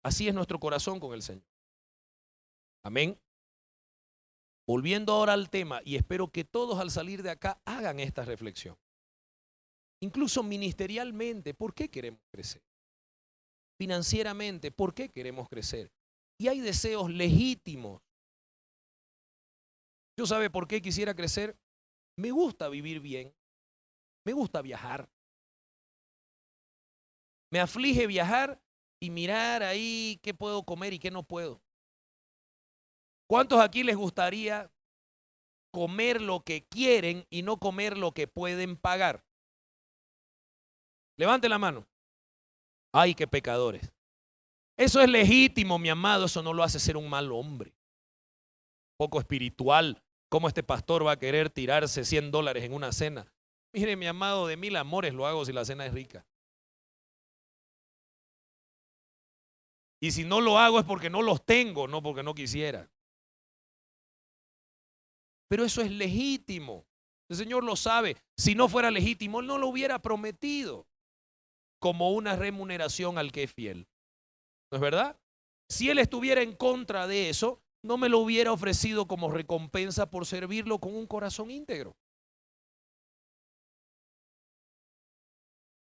[SPEAKER 1] Así es nuestro corazón con el Señor. Amén. Volviendo ahora al tema, y espero que todos al salir de acá hagan esta reflexión. Incluso ministerialmente, ¿por qué queremos crecer? Financieramente, ¿por qué queremos crecer? Y hay deseos legítimos. ¿Yo sabe por qué quisiera crecer? Me gusta vivir bien, me gusta viajar. Me aflige viajar y mirar ahí qué puedo comer y qué no puedo. ¿Cuántos aquí les gustaría comer lo que quieren y no comer lo que pueden pagar? Levante la mano. Ay, qué pecadores. Eso es legítimo, mi amado. Eso no lo hace ser un mal hombre. Poco espiritual. ¿Cómo este pastor va a querer tirarse $100 en una cena? Mire, mi amado, de 1000 amores lo hago si la cena es rica. Y si no lo hago es porque no los tengo, no porque no quisiera. Pero eso es legítimo. El Señor lo sabe. Si no fuera legítimo, Él no lo hubiera prometido como una remuneración al que es fiel. ¿No es verdad? Si Él estuviera en contra de eso, no me lo hubiera ofrecido como recompensa por servirlo con un corazón íntegro.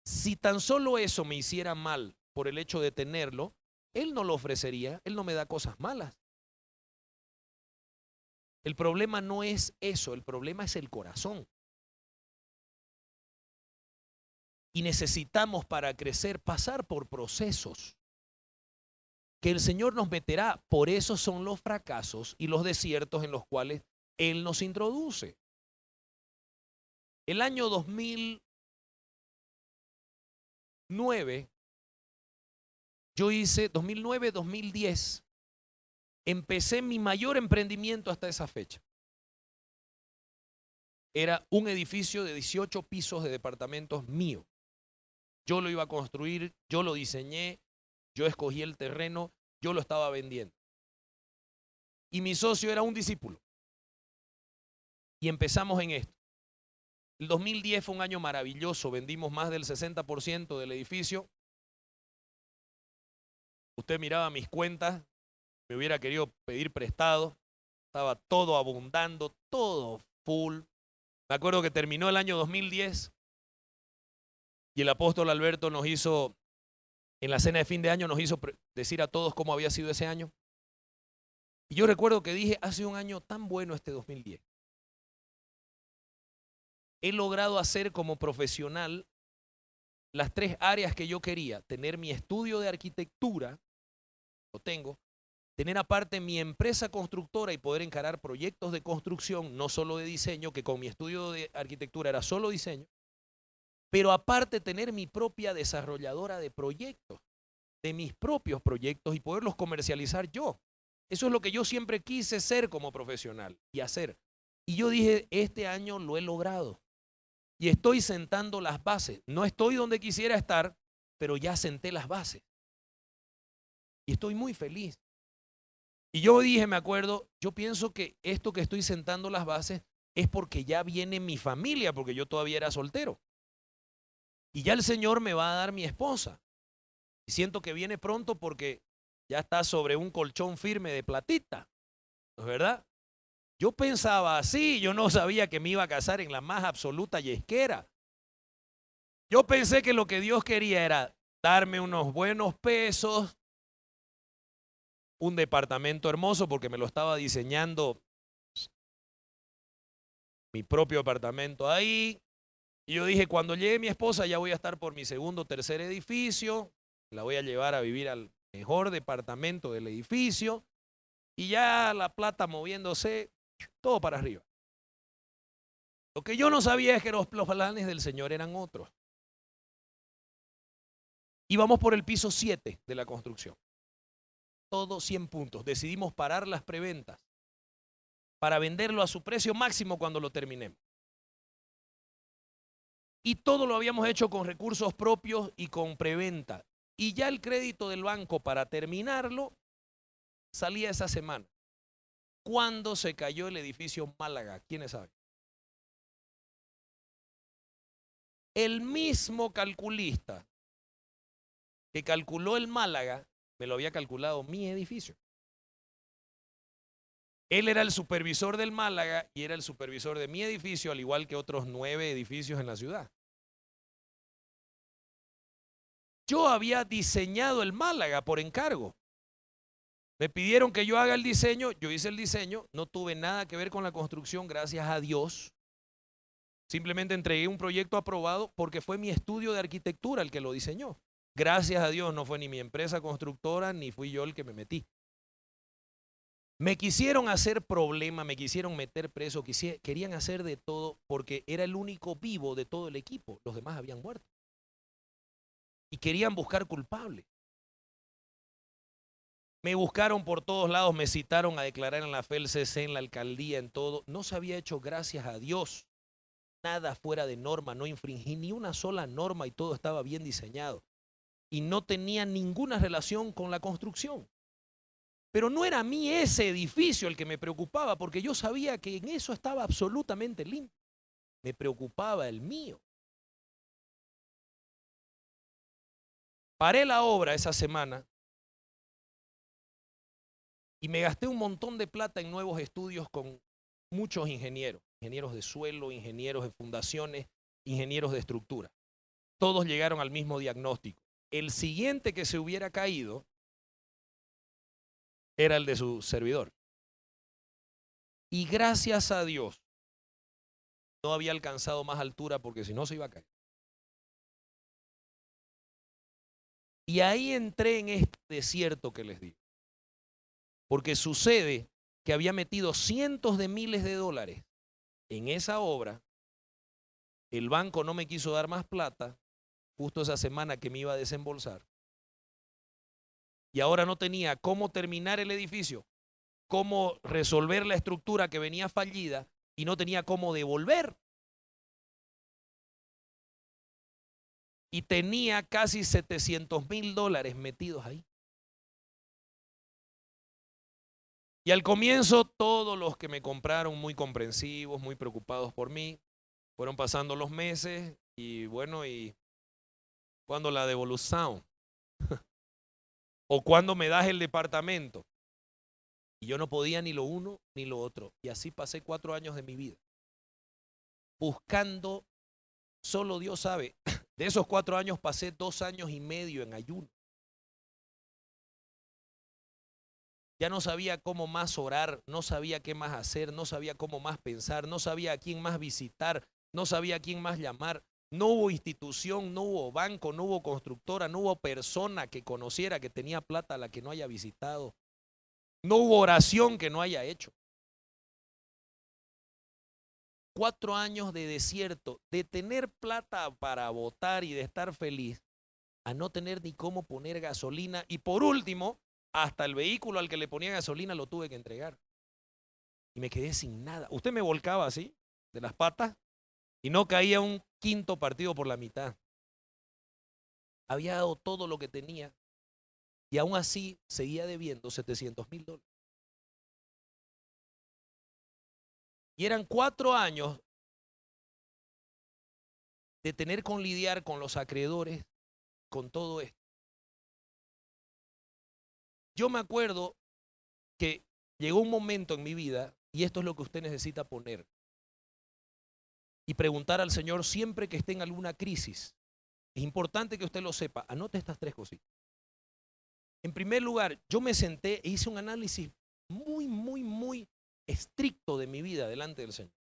[SPEAKER 1] Si tan solo eso me hiciera mal por el hecho de tenerlo, Él no lo ofrecería. Él no me da cosas malas. El problema no es eso, el problema es el corazón. Y necesitamos para crecer pasar por procesos que el Señor nos meterá. Por eso son los fracasos y los desiertos en los cuales Él nos introduce. El año 2009, yo hice 2009-2010, empecé mi mayor emprendimiento hasta esa fecha. Era un edificio de 18 pisos de departamentos mío. Yo lo iba a construir, yo lo diseñé, yo escogí el terreno, yo lo estaba vendiendo. Y mi socio era un discípulo. Y empezamos en esto. El 2010 fue un año maravilloso, vendimos más del 60% del edificio. Usted miraba mis cuentas, me hubiera querido pedir prestado, estaba todo abundando, todo full. Me acuerdo que terminó el año 2010 y el apóstol Alberto nos hizo, en la cena de fin de año, nos hizo decir a todos cómo había sido ese año. Y yo recuerdo que dije, hace un año tan bueno este 2010. He logrado hacer como profesional las 3 áreas que yo quería. Tener mi estudio de arquitectura, lo tengo. Tener aparte mi empresa constructora y poder encarar proyectos de construcción, no solo de diseño, que con mi estudio de arquitectura era solo diseño. Pero aparte tener mi propia desarrolladora de proyectos, de mis propios proyectos y poderlos comercializar yo. Eso es lo que yo siempre quise ser como profesional y hacer. Y yo dije, este año lo he logrado. Y estoy sentando las bases. No estoy donde quisiera estar, pero ya senté las bases. Y estoy muy feliz. Y yo dije, me acuerdo, yo pienso que esto que estoy sentando las bases es porque ya viene mi familia, porque yo todavía era soltero. Y ya el Señor me va a dar mi esposa. Y siento que viene pronto porque ya está sobre un colchón firme de platita. ¿No es verdad? Yo pensaba así, yo no sabía que me iba a casar en la más absoluta yesquera. Yo pensé que lo que Dios quería era darme unos buenos pesos, un departamento hermoso, porque me lo estaba diseñando mi propio apartamento ahí. Y yo dije, cuando llegue mi esposa ya voy a estar por mi segundo o tercer edificio, la voy a llevar a vivir al mejor departamento del edificio y ya la plata moviéndose, todo para arriba. Lo que yo no sabía es que los planes del Señor eran otros. Íbamos por el piso 7 de la construcción. Todo 100 puntos. Decidimos parar las preventas para venderlo a su precio máximo cuando lo terminemos. Y todo lo habíamos hecho con recursos propios y con preventa. Y ya el crédito del banco para terminarlo salía esa semana. ¿Cuándo se cayó el edificio Málaga? ¿Quiénes saben? El mismo calculista que calculó el Málaga me lo había calculado mi edificio. Él era el supervisor del Málaga y era el supervisor de mi edificio, al igual que otros 9 edificios en la ciudad. Yo había diseñado el Málaga por encargo. Me pidieron que yo haga el diseño, yo hice el diseño, no tuve nada que ver con la construcción, gracias a Dios. Simplemente entregué un proyecto aprobado porque fue mi estudio de arquitectura el que lo diseñó. Gracias a Dios no fue ni mi empresa constructora ni fui yo el que me metí. Me quisieron hacer problema, me quisieron meter preso, querían hacer de todo porque era el único vivo de todo el equipo. Los demás habían muerto. Y querían buscar culpables. Me buscaron por todos lados, me citaron a declarar en la FELCC, en la alcaldía, en todo. No se había hecho, gracias a Dios, nada fuera de norma, no infringí ni una sola norma y todo estaba bien diseñado. Y no tenía ninguna relación con la construcción. Pero no era a mí ese edificio el que me preocupaba, porque yo sabía que en eso estaba absolutamente limpio. Me preocupaba el mío. Paré la obra esa semana y me gasté un montón de plata en nuevos estudios con muchos ingenieros. Ingenieros de suelo, ingenieros de fundaciones, ingenieros de estructura. Todos llegaron al mismo diagnóstico. El siguiente que se hubiera caído era el de su servidor. Y gracias a Dios no había alcanzado más altura porque si no se iba a caer. Y ahí entré en este desierto que les digo. Porque sucede que había metido cientos de miles de dólares en esa obra. El banco no me quiso dar más plata justo esa semana que me iba a desembolsar. Y ahora no tenía cómo terminar el edificio, cómo resolver la estructura que venía fallida y no tenía cómo devolver. Y tenía casi $700,000 metidos ahí. Y al comienzo todos los que me compraron muy comprensivos, muy preocupados por mí, fueron pasando los meses y bueno, y cuando la devolución o cuando me das el departamento. Y yo no podía ni lo uno ni lo otro. Y así pasé 4 años de mi vida. Buscando, solo Dios sabe, de esos 4 años pasé 2 años y medio en ayuno. Ya no sabía cómo más orar, no sabía qué más hacer, no sabía cómo más pensar, no sabía a quién más visitar, no sabía a quién más llamar. No hubo institución, no hubo banco, no hubo constructora, no hubo persona que conociera que tenía plata a la que no haya visitado. No hubo oración que no haya hecho. 4 años de desierto, de tener plata para votar y de estar feliz, a no tener ni cómo poner gasolina. Y por último, hasta el vehículo al que le ponía gasolina lo tuve que entregar. Y me quedé sin nada. Usted me volcaba así, de las patas, y no caía un quinto partido por la mitad. Había dado todo lo que tenía y aún así seguía debiendo $700,000. Y eran 4 años de tener que lidiar con los acreedores, con todo esto. Yo me acuerdo que llegó un momento en mi vida, y esto es lo que usted necesita poner, y preguntar al Señor siempre que esté en alguna crisis. Es importante que usted lo sepa. Anote estas 3 cositas. En primer lugar, yo me senté e hice un análisis muy estricto de mi vida delante del Señor.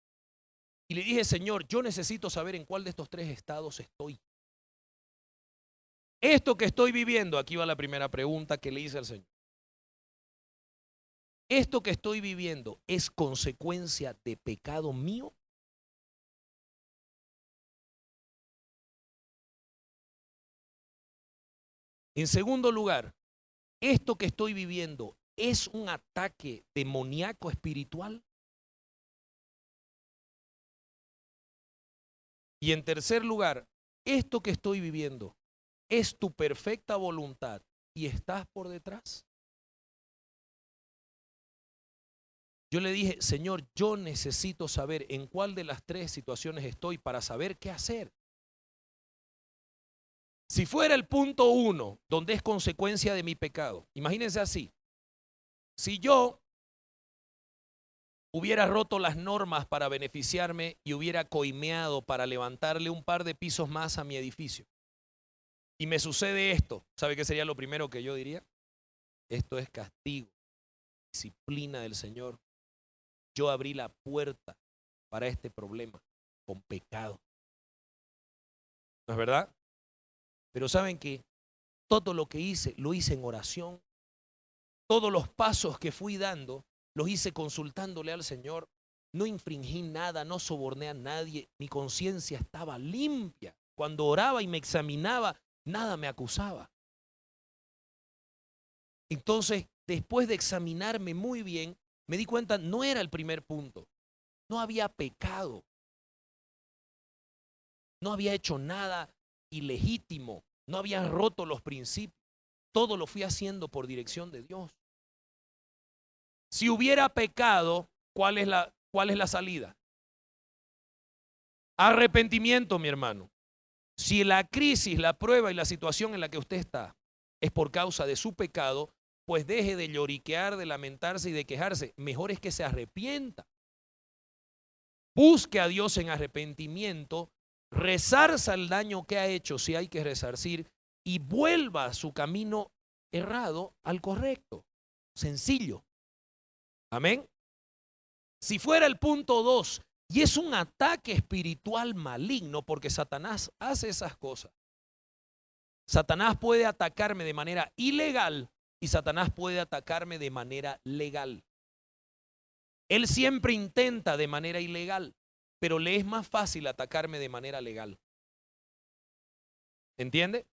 [SPEAKER 1] Y le dije, Señor, yo necesito saber en cuál de estos 3 estados estoy. Esto que estoy viviendo, aquí va la primera pregunta que le hice al Señor. ¿Esto que estoy viviendo es consecuencia de pecado mío? En segundo lugar, ¿esto que estoy viviendo es un ataque demoníaco espiritual? Y en tercer lugar, ¿esto que estoy viviendo es tu perfecta voluntad y estás por detrás? Yo le dije, Señor, yo necesito saber en cuál de las 3 situaciones estoy para saber qué hacer. Si fuera el punto 1, donde es consecuencia de mi pecado, imagínense así, si yo hubiera roto las normas para beneficiarme y hubiera coimeado para levantarle un par de pisos más a mi edificio, y me sucede esto, ¿sabe qué sería lo primero que yo diría? Esto es castigo, disciplina del Señor. Yo abrí la puerta para este problema con pecado. ¿No es verdad? Pero ¿saben qué? Todo lo que hice, lo hice en oración. Todos los pasos que fui dando, los hice consultándole al Señor. No infringí nada, no soborné a nadie. Mi conciencia estaba limpia. Cuando oraba y me examinaba, nada me acusaba. Entonces, después de examinarme muy bien, me di cuenta, no era el primer punto. No había pecado. No había hecho nada ilegítimo. No había roto los principios. Todo lo fui haciendo por dirección de Dios. Si hubiera pecado, ¿cuál es la salida? Arrepentimiento, mi hermano. Si la crisis, la prueba y la situación en la que usted está es por causa de su pecado, pues deje de lloriquear, de lamentarse y de quejarse. Mejor es que se arrepienta. Busque a Dios en arrepentimiento, resarza el daño que ha hecho, si hay que resarcir, y vuelva a su camino errado al correcto. Sencillo. Amén. Si fuera el punto 2, y es un ataque espiritual maligno, porque Satanás hace esas cosas. Satanás puede atacarme de manera ilegal y Satanás puede atacarme de manera legal. Él siempre intenta de manera ilegal, pero le es más fácil atacarme de manera legal. ¿Entiende?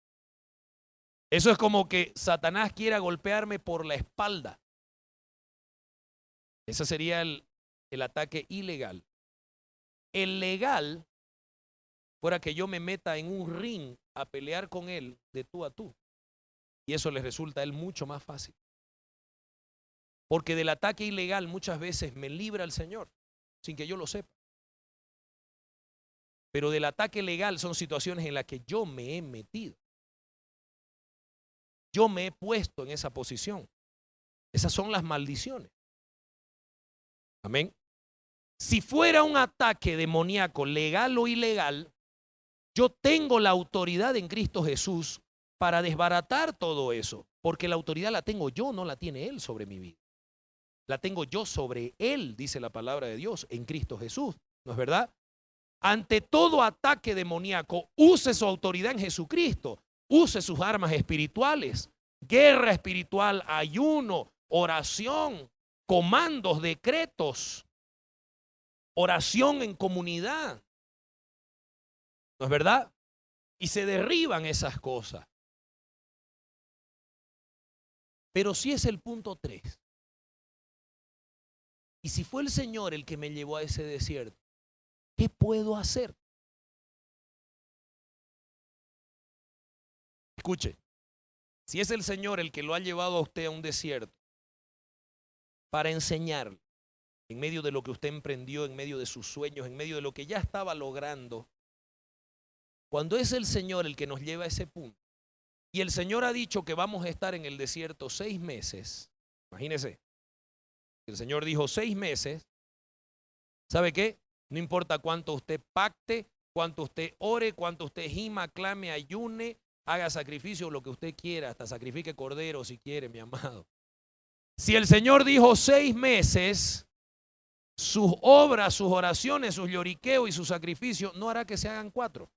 [SPEAKER 1] Eso es como que Satanás quiera golpearme por la espalda. Ese sería el ataque ilegal. El legal fuera que yo me meta en un ring a pelear con él de tú a tú. Y eso le resulta a él mucho más fácil. Porque del ataque ilegal muchas veces me libra el Señor, sin que yo lo sepa. Pero del ataque legal son situaciones en las que yo me he metido. Yo me he puesto en esa posición. Esas son las maldiciones. Amén. Si fuera un ataque demoníaco, legal o ilegal, yo tengo la autoridad en Cristo Jesús para desbaratar todo eso, porque la autoridad la tengo yo, no la tiene Él sobre mi vida. la tengo yo sobre él, dice la palabra de Dios, en Cristo Jesús, ¿no es verdad? Ante todo ataque demoníaco, use su autoridad en Jesucristo, use sus armas espirituales, guerra espiritual, ayuno, oración, comandos, decretos, oración en comunidad, ¿no es verdad? Y se derriban esas cosas. Pero si es el punto 3, y si fue el Señor el que me llevó a ese desierto, ¿qué puedo hacer? Escuche, si es el Señor el que lo ha llevado a usted a un desierto para enseñarle, en medio de lo que usted emprendió, en medio de sus sueños, en medio de lo que ya estaba logrando, cuando es el Señor el que nos lleva a ese punto, y el Señor ha dicho que vamos a estar en el desierto 6 meses, imagínese, el Señor dijo 6 meses, ¿sabe qué? No importa cuánto usted pacte, cuánto usted ore, cuánto usted gima, clame, ayune, haga sacrificio, lo que usted quiera, hasta sacrifique cordero si quiere, mi amado. Si el Señor dijo 6 meses, sus obras, sus oraciones, sus lloriqueos y sus sacrificios no hará que se hagan 4.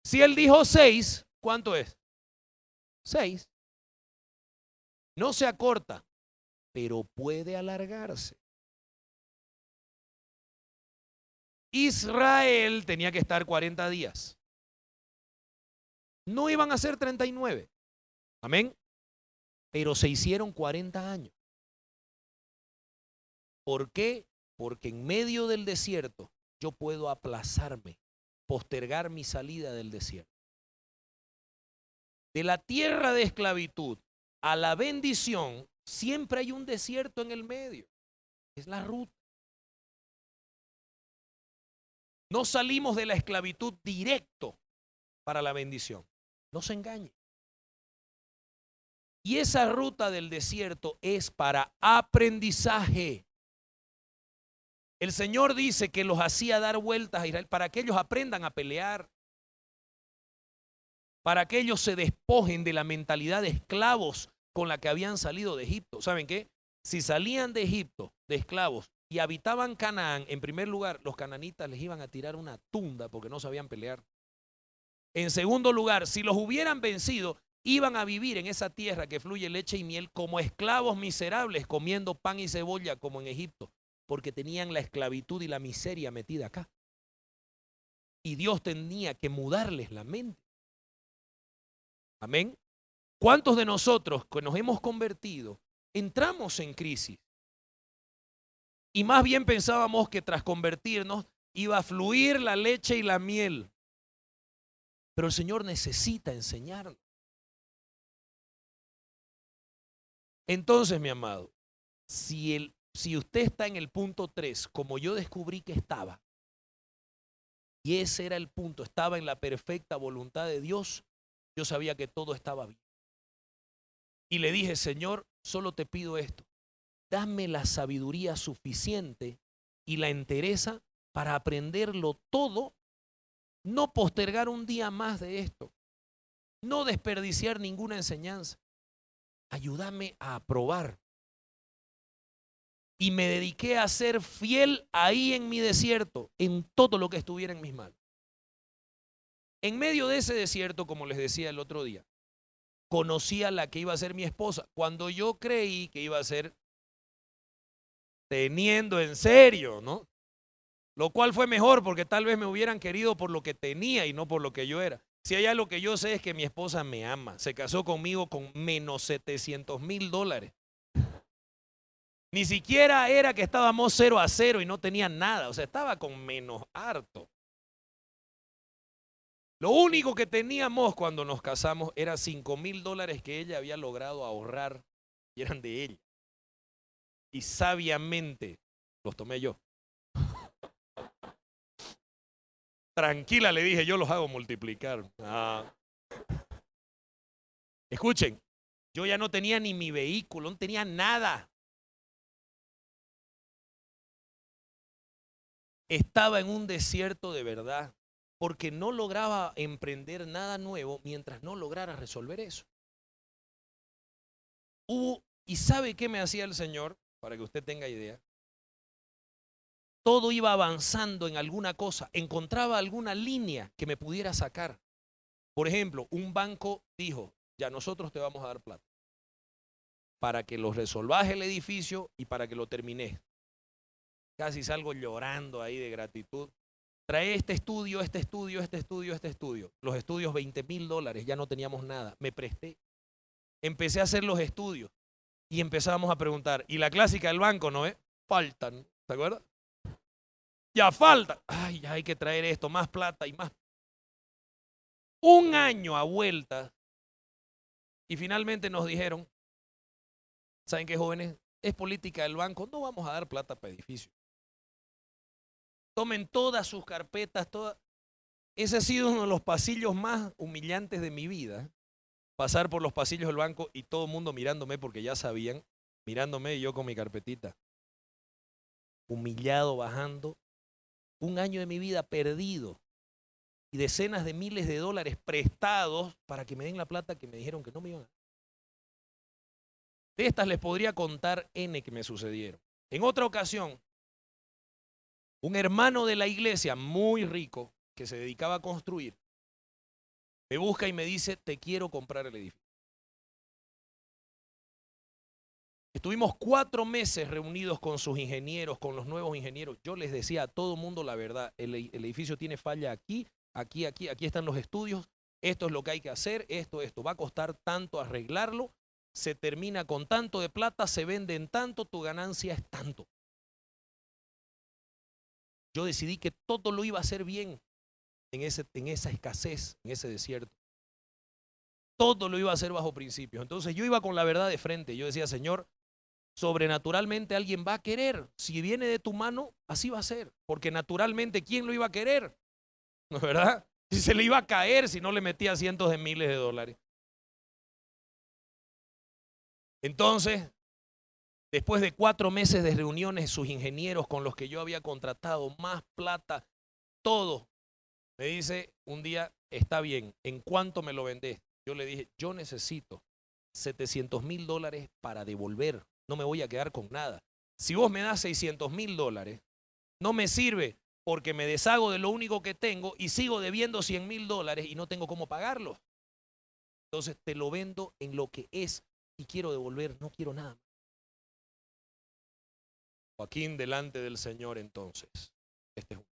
[SPEAKER 1] Si Él dijo 6, ¿cuánto es? 6. No se acorta, pero puede alargarse. Israel tenía que estar 40 días. No iban a ser 39. Amén. Pero se hicieron 40 años. ¿Por qué? Porque en medio del desierto yo puedo aplazarme, postergar mi salida del desierto. De la tierra de esclavitud a la bendición, siempre hay un desierto en el medio. Es la ruta. No salimos de la esclavitud directo para la bendición. No se engañe. Y esa ruta del desierto es para aprendizaje. El Señor dice que los hacía dar vueltas a Israel para que ellos aprendan a pelear, para que ellos se despojen de la mentalidad de esclavos con la que habían salido de Egipto. ¿Saben qué? Si salían de Egipto de esclavos y habitaban Canaán, en primer lugar, los cananitas les iban a tirar una tunda porque no sabían pelear. En segundo lugar, si los hubieran vencido, iban a vivir en esa tierra que fluye leche y miel como esclavos miserables, comiendo pan y cebolla como en Egipto, porque tenían la esclavitud y la miseria metida acá. Y Dios tenía que mudarles la mente. Amén. ¿Cuántos de nosotros que nos hemos convertido entramos en crisis? Y más bien pensábamos que tras convertirnos iba a fluir la leche y la miel. Pero el Señor necesita enseñarnos. Entonces, mi amado, si usted está en el punto 3, como yo descubrí que estaba, y ese era el punto, estaba en la perfecta voluntad de Dios, yo sabía que todo estaba bien. Y le dije, Señor, solo te pido esto, dame la sabiduría suficiente y la entereza para aprenderlo todo, no postergar un día más de esto, no desperdiciar ninguna enseñanza. Ayúdame a aprobar. Y me dediqué a ser fiel ahí en mi desierto, en todo lo que estuviera en mis manos. En medio de ese desierto, como les decía el otro día, conocí a la que iba a ser mi esposa, cuando yo creí que iba a ser teniendo en serio, ¿no? Lo cual fue mejor porque tal vez me hubieran querido por lo que tenía y no por lo que yo era. Si hay algo que yo sé es que mi esposa me ama. Se casó conmigo con menos $700,000. Ni siquiera era que estábamos 0-0 y no tenía nada. O sea, estaba con menos harto. Lo único que teníamos cuando nos casamos era $5,000 que ella había logrado ahorrar y eran de ella. Y sabiamente los tomé yo. Tranquila, le dije, yo los hago multiplicar. Escuchen, yo ya no tenía ni mi vehículo, no tenía nada. Estaba en un desierto de verdad, porque no lograba emprender nada nuevo mientras no lograra resolver eso. Hubo ¿Y sabe qué me hacía el Señor? Para que usted tenga idea. Todo iba avanzando en alguna cosa. Encontraba alguna línea que me pudiera sacar. Por ejemplo, un banco dijo, ya nosotros te vamos a dar plata para que lo resolvas el edificio y para que lo termines. Casi salgo llorando ahí de gratitud. Trae este estudio, este estudio, este estudio, este estudio. Los estudios, $20,000, ya no teníamos nada. Me presté. Empecé a hacer los estudios y empezamos a preguntar. Y la clásica del banco, ¿no es? Faltan, ¿te acuerdas? Ya falta. Ay, ya hay que traer esto, más plata y más. Un año a vuelta. Y finalmente nos dijeron, ¿saben qué, jóvenes? Es política del banco, no vamos a dar plata para edificios. Tomen todas sus carpetas, todas. Ese ha sido uno de los pasillos más humillantes de mi vida. Pasar por los pasillos del banco y todo el mundo mirándome porque ya sabían, mirándome y yo con mi carpetita. Humillado, bajando. Un año de mi vida perdido. Y decenas de miles de dólares prestados para que me den la plata que me dijeron que no me iban a dar. De estas les podría contar N que me sucedieron. En otra ocasión, un hermano de la iglesia muy rico que se dedicaba a construir, me busca y me dice, te quiero comprar el edificio. Estuvimos 4 meses reunidos con sus ingenieros, con los nuevos ingenieros. Yo les decía a todo mundo la verdad, el edificio tiene falla aquí, aquí, aquí, aquí están los estudios, esto es lo que hay que hacer, esto, va a costar tanto arreglarlo, se termina con tanto de plata, se vende en tanto, tu ganancia es tanto. Yo decidí que todo lo iba a hacer bien en esa escasez, en ese desierto. Todo lo iba a hacer bajo principios. Entonces yo iba con la verdad de frente. Yo decía, Señor, sobrenaturalmente alguien va a querer. Si viene de tu mano, así va a ser. Porque naturalmente, ¿quién lo iba a querer? ¿No es verdad? Si se le iba a caer si no le metía cientos de miles de dólares. Entonces, después de 4 meses de reuniones, sus ingenieros con los que yo había contratado, más plata, todo, me dice un día, está bien, ¿en cuánto me lo vendés? Yo le dije, yo necesito $700,000 para devolver, no me voy a quedar con nada. Si vos me das $600,000, no me sirve porque me deshago de lo único que tengo y sigo debiendo $100,000 y no tengo cómo pagarlo. Entonces te lo vendo en lo que es y quiero devolver, no quiero nada. Joaquín delante del Señor entonces. Este es un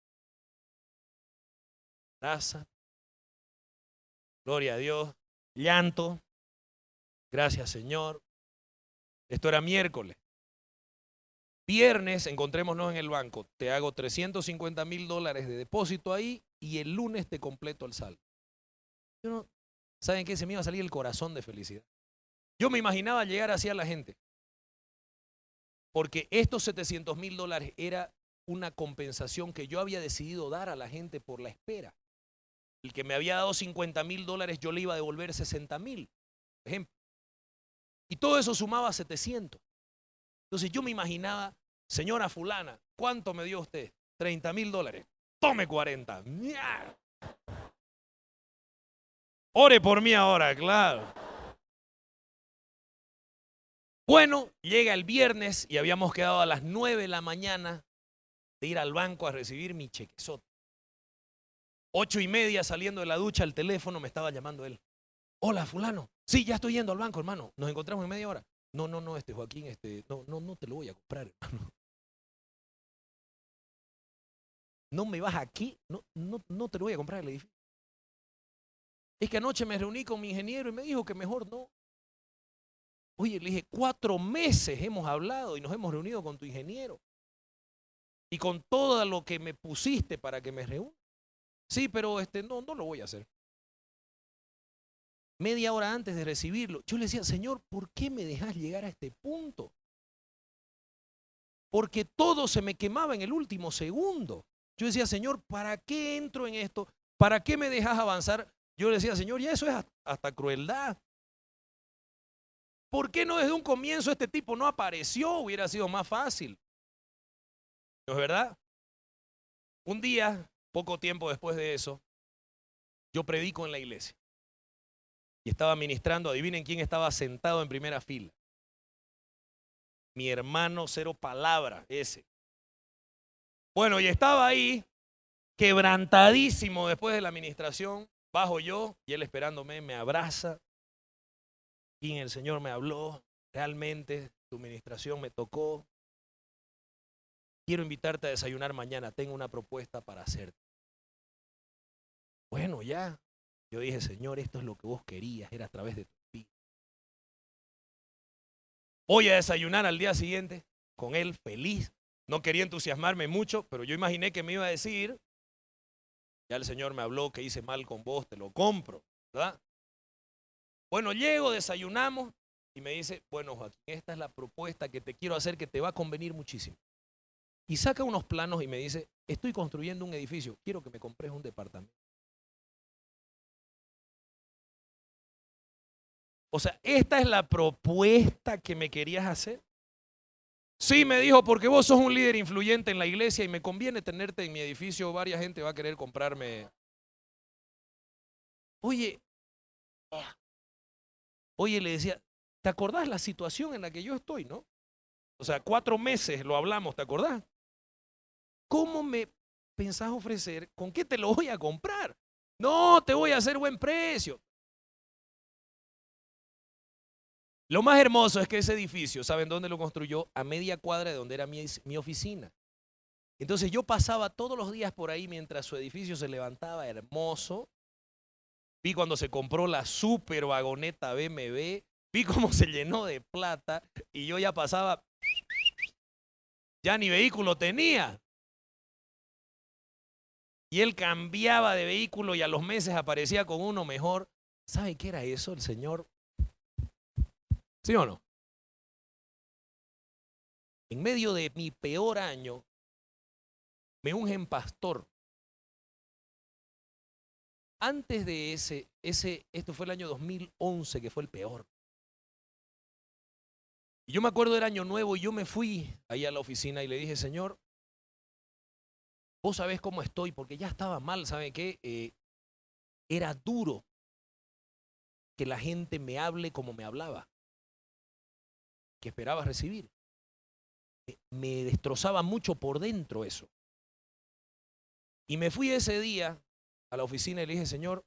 [SPEAKER 1] raza. Gloria a Dios. Llanto. Gracias, Señor. Esto era miércoles. Viernes, encontrémonos en el banco. Te hago $350,000 de depósito ahí y el lunes te completo el saldo. Yo no, ¿saben qué? Se me iba a salir el corazón de felicidad. Yo me imaginaba llegar así a la gente. Porque estos $700,000 era una compensación que yo había decidido dar a la gente por la espera. El que me había dado $50,000, yo le iba a devolver 60,000, por ejemplo. Y todo eso sumaba 700. Entonces yo me imaginaba, señora fulana, ¿cuánto me dio usted? $30,000. Tome 40. Ore por mí ahora, claro. Bueno, llega el viernes y habíamos quedado a las 9 de la mañana de ir al banco a recibir mi chequezote. 8:30 saliendo de la ducha, el teléfono me estaba llamando él. Hola, fulano. Sí, ya estoy yendo al banco, hermano. Nos encontramos en media hora. No, Joaquín, no te lo voy a comprar, hermano. No me vas aquí, no te lo voy a comprar el edificio. Es que anoche me reuní con mi ingeniero y me dijo que mejor no. Oye, le dije, 4 meses hemos hablado y nos hemos reunido con tu ingeniero. Y con todo lo que me pusiste para que me reúna. Sí, pero no lo voy a hacer. Media hora antes de recibirlo, yo le decía, Señor, ¿por qué me dejas llegar a este punto? Porque todo se me quemaba en el último segundo. Yo decía, Señor, ¿para qué entro en esto? ¿Para qué me dejas avanzar? Yo le decía, Señor, ya eso es hasta crueldad. ¿Por qué no desde un comienzo este tipo no apareció? Hubiera sido más fácil. ¿No es verdad? Un día, poco tiempo después de eso, yo predico en la iglesia. Y estaba ministrando, adivinen quién estaba sentado en primera fila. Mi hermano, cero palabra, ese. Bueno, y estaba ahí, quebrantadísimo después de la administración. Bajo yo y él esperándome, me abraza. Y el Señor me habló, realmente tu administración me tocó. Quiero invitarte a desayunar mañana, tengo una propuesta para hacerte. Bueno, ya. Yo dije, Señor, esto es lo que vos querías, era a través de tu vida. Voy a desayunar al día siguiente con él, feliz. No quería entusiasmarme mucho, pero yo imaginé que me iba a decir, ya el Señor me habló que hice mal con vos, te lo compro, ¿verdad? Bueno, llego, desayunamos y me dice, bueno, Joaquín, esta es la propuesta que te quiero hacer que te va a convenir muchísimo. Y saca unos planos y me dice, estoy construyendo un edificio, quiero que me compres un departamento. O sea, esta es la propuesta que me querías hacer. Sí, me dijo, porque vos sos un líder influyente en la iglesia y me conviene tenerte en mi edificio, varias gente va a querer comprarme. Oye, le decía, ¿te acordás la situación en la que yo estoy, no? O sea, 4 meses lo hablamos, ¿te acordás? ¿Cómo me pensás ofrecer? ¿Con qué te lo voy a comprar? No, te voy a hacer buen precio. Lo más hermoso es que ese edificio, ¿saben dónde lo construyó? A media cuadra de donde era mi oficina. Entonces yo pasaba todos los días por ahí mientras su edificio se levantaba hermoso. Vi cuando se compró la super vagoneta BMW, vi cómo se llenó de plata y yo ya pasaba, ya ni vehículo tenía. Y él cambiaba de vehículo y a los meses aparecía con uno mejor. ¿Sabe qué era eso, el Señor? ¿Sí o no? En medio de mi peor año, me ungen pastor. Antes de esto fue el año 2011, que fue el peor. Y yo me acuerdo del año nuevo y yo me fui ahí a la oficina y le dije, Señor, vos sabés cómo estoy, porque ya estaba mal, ¿sabe qué? Era duro que la gente me hable como me hablaba, que esperaba recibir. Me destrozaba mucho por dentro eso. Y me fui ese día a la oficina y le dije, Señor,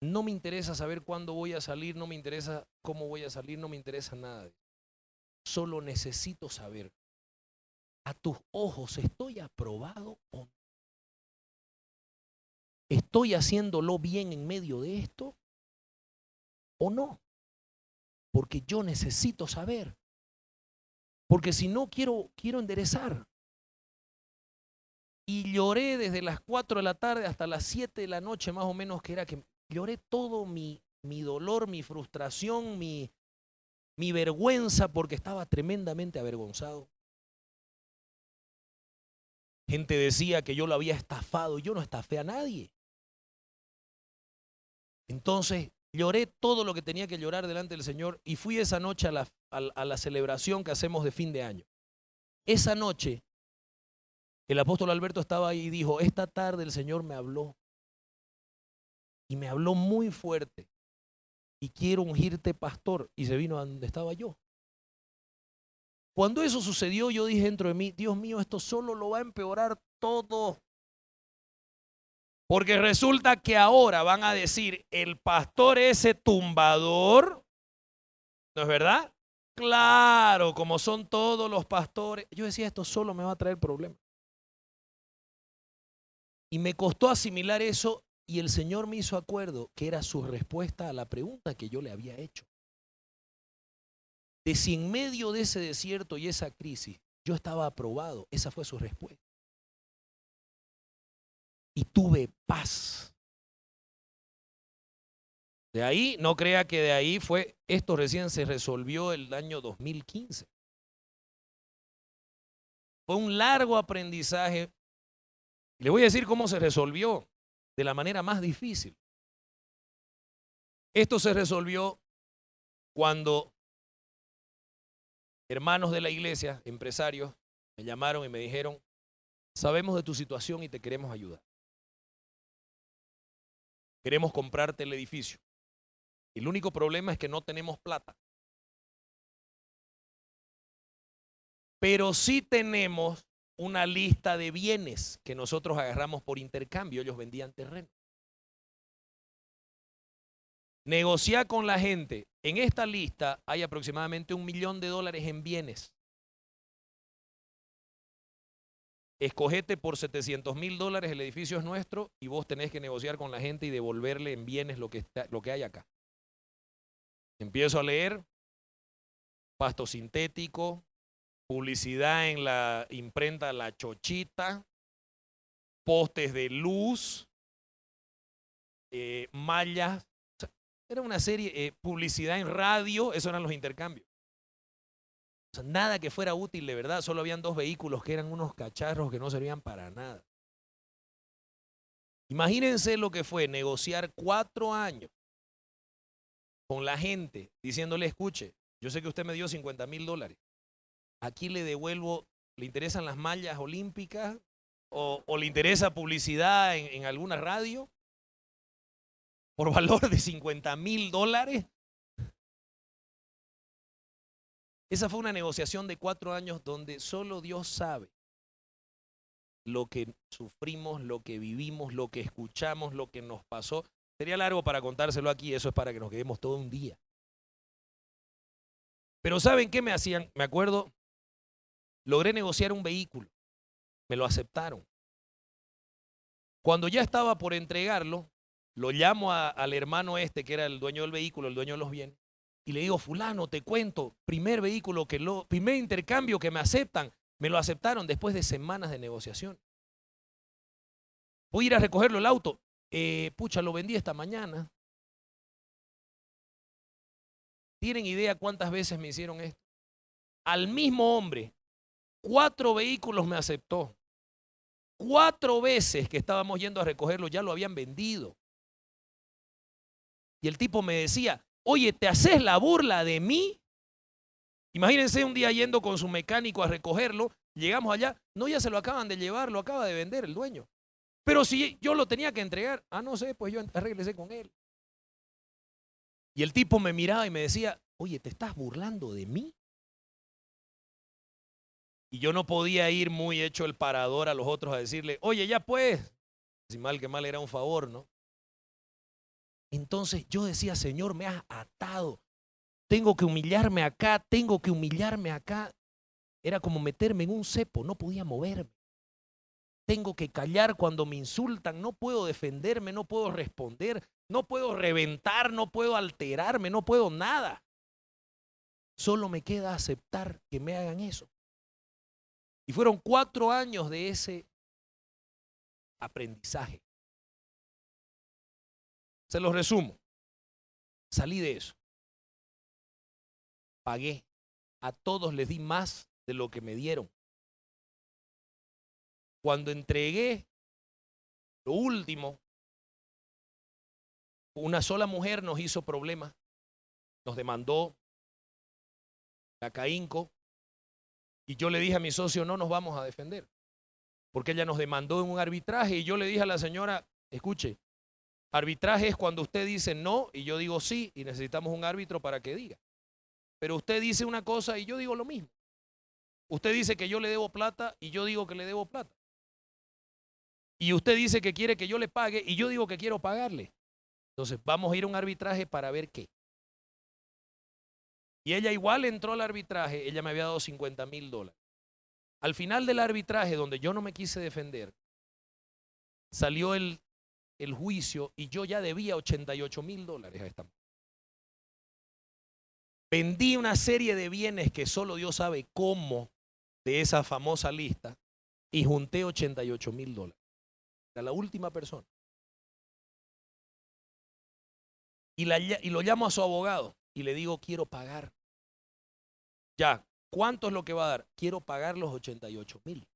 [SPEAKER 1] no me interesa saber cuándo voy a salir, no me interesa cómo voy a salir, no me interesa nada. Solo necesito saber, a tus ojos, ¿estoy aprobado o no? ¿Estoy haciéndolo bien en medio de esto o no? Porque yo necesito saber. Porque si no, quiero enderezar. Y lloré desde las 4 de la tarde hasta las 7 de la noche, más o menos, que era que lloré todo mi dolor, mi frustración, mi vergüenza, porque estaba tremendamente avergonzado. Gente decía que yo lo había estafado. Yo no estafé a nadie. Entonces lloré todo lo que tenía que llorar delante del Señor y fui esa noche a la celebración que hacemos de fin de año. Esa noche el apóstol Alberto estaba ahí y dijo, esta tarde el Señor me habló y me habló muy fuerte y quiero ungirte pastor, y se vino a donde estaba yo. Cuando eso sucedió, yo dije dentro de mí, Dios mío, esto solo lo va a empeorar todo. Porque resulta que ahora van a decir, el pastor ese tumbador, ¿no es verdad? Claro, como son todos los pastores. Yo decía, esto solo me va a traer problemas. Y me costó asimilar eso y el Señor me hizo acuerdo que era su respuesta a la pregunta que yo le había hecho. De si en medio de ese desierto y esa crisis yo estaba aprobado, esa fue su respuesta. Y tuve paz. De ahí, no crea que de ahí fue, esto recién se resolvió el año 2015. Fue un largo aprendizaje. Le voy a decir cómo se resolvió de la manera más difícil. Esto se resolvió cuando hermanos de la iglesia, empresarios, me llamaron y me dijeron, sabemos de tu situación y te queremos ayudar. Queremos comprarte el edificio. El único problema es que no tenemos plata. Pero sí tenemos una lista de bienes que nosotros agarramos por intercambio. Ellos vendían terreno. Negociar con la gente. En esta lista hay aproximadamente $1 millón en bienes. Escogete por $700,000, el edificio es nuestro y vos tenés que negociar con la gente y devolverle en bienes lo que hay acá. Empiezo a leer: pasto sintético, publicidad en la imprenta La Chochita, postes de luz, mallas. O sea, era una serie, publicidad en radio, esos eran los intercambios. O sea, nada que fuera útil de verdad, solo habían 2 vehículos que eran unos cacharros que no servían para nada. Imagínense lo que fue negociar 4 años con la gente, diciéndole: escuche, yo sé que usted me dio $50,000, aquí le devuelvo, ¿le interesan las mallas olímpicas? ¿O le interesa publicidad en alguna radio? Por valor de $50,000. Esa fue una negociación de 4 años donde solo Dios sabe lo que sufrimos, lo que vivimos, lo que escuchamos, lo que nos pasó. Sería largo para contárselo aquí, eso es para que nos quedemos todo un día. Pero ¿saben qué me hacían? Me acuerdo, logré negociar un vehículo, me lo aceptaron. Cuando ya estaba por entregarlo, lo llamo al hermano este, que era el dueño del vehículo, el dueño de los bienes, y le digo: fulano, te cuento, primer intercambio que me aceptan, me lo aceptaron después de semanas de negociación. Voy a ir a recogerlo el auto. Pucha, lo vendí esta mañana. ¿Tienen idea cuántas veces me hicieron esto? Al mismo hombre, 4 vehículos me aceptó. 4 veces que estábamos yendo a recogerlo ya lo habían vendido. Y el tipo me decía: oye, ¿te haces la burla de mí? Imagínense un día yendo con su mecánico a recogerlo, llegamos allá, no, ya se lo acaban de llevar, lo acaba de vender el dueño. Pero si yo lo tenía que entregar, no sé, pues yo arréglese con él. Y el tipo me miraba y me decía: oye, ¿te estás burlando de mí? Y yo no podía ir muy hecho el parador a los otros a decirle: oye, ya pues, si mal que mal era un favor, ¿no? Entonces yo decía: Señor, me has atado. Tengo que humillarme acá, tengo que humillarme acá. Era como meterme en un cepo, no podía moverme. Tengo que callar cuando me insultan, no puedo defenderme, no puedo responder, no puedo reventar, no puedo alterarme, no puedo nada. Solo me queda aceptar que me hagan eso. Y fueron 4 años de ese aprendizaje. Se los resumo. Salí de eso. Pagué. A todos les di más de lo que me dieron. Cuando entregué lo último, una sola mujer nos hizo problemas. Nos demandó la CAINCO. Y yo le dije a mi socio: no nos vamos a defender. Porque ella nos demandó en un arbitraje. Y yo le dije a la señora: escuche, arbitraje es cuando usted dice no y yo digo sí, y necesitamos un árbitro para que diga. Pero usted dice una cosa y yo digo lo mismo. Usted dice que yo le debo plata y yo digo que le debo plata. Y usted dice que quiere que yo le pague y yo digo que quiero pagarle. Entonces vamos a ir a un arbitraje para ver qué. Y ella igual entró al arbitraje, ella me había dado $50,000. Al final del arbitraje, donde yo no me quise defender, salió el juicio y yo ya debía $88,000 a esta mujer. Vendí una serie de bienes que solo Dios sabe cómo, de esa famosa lista, y junté $88,000. Era la última persona. Y lo llamo a su abogado y le digo: quiero pagar. Ya, ¿cuánto es lo que va a dar? Quiero pagar los $88,000.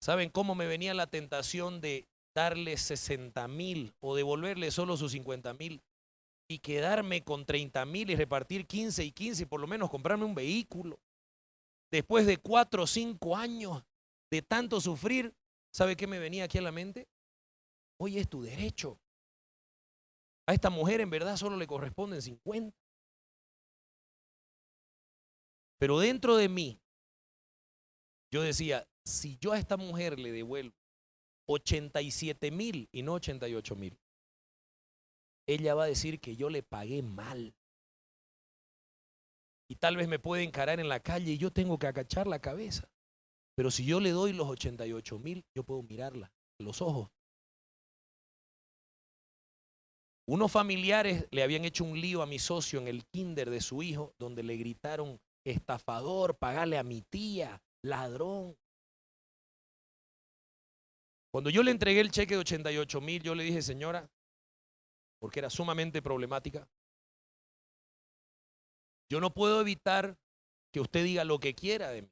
[SPEAKER 1] ¿Saben cómo me venía la tentación de darle 60,000 o devolverle solo sus 50,000 y quedarme con 30,000 y repartir 15 y 15 y por lo menos comprarme un vehículo? Después de 4 o 5 años de tanto sufrir, ¿sabe qué me venía aquí a la mente? Oye, es tu derecho. A esta mujer en verdad solo le corresponden 50. Pero dentro de mí, yo decía, si yo a esta mujer le devuelvo 87,000 y no 88,000, ella va a decir que yo le pagué mal. Y tal vez me puede encarar en la calle y yo tengo que agachar la cabeza. Pero si yo le doy los 88,000, yo puedo mirarla a los ojos. Unos familiares le habían hecho un lío a mi socio en el kinder de su hijo, donde le gritaron estafador, pagale a mi tía, ladrón. Cuando yo le entregué el cheque de 88,000, yo le dije, señora, porque era sumamente problemática, yo no puedo evitar que usted diga lo que quiera de mí.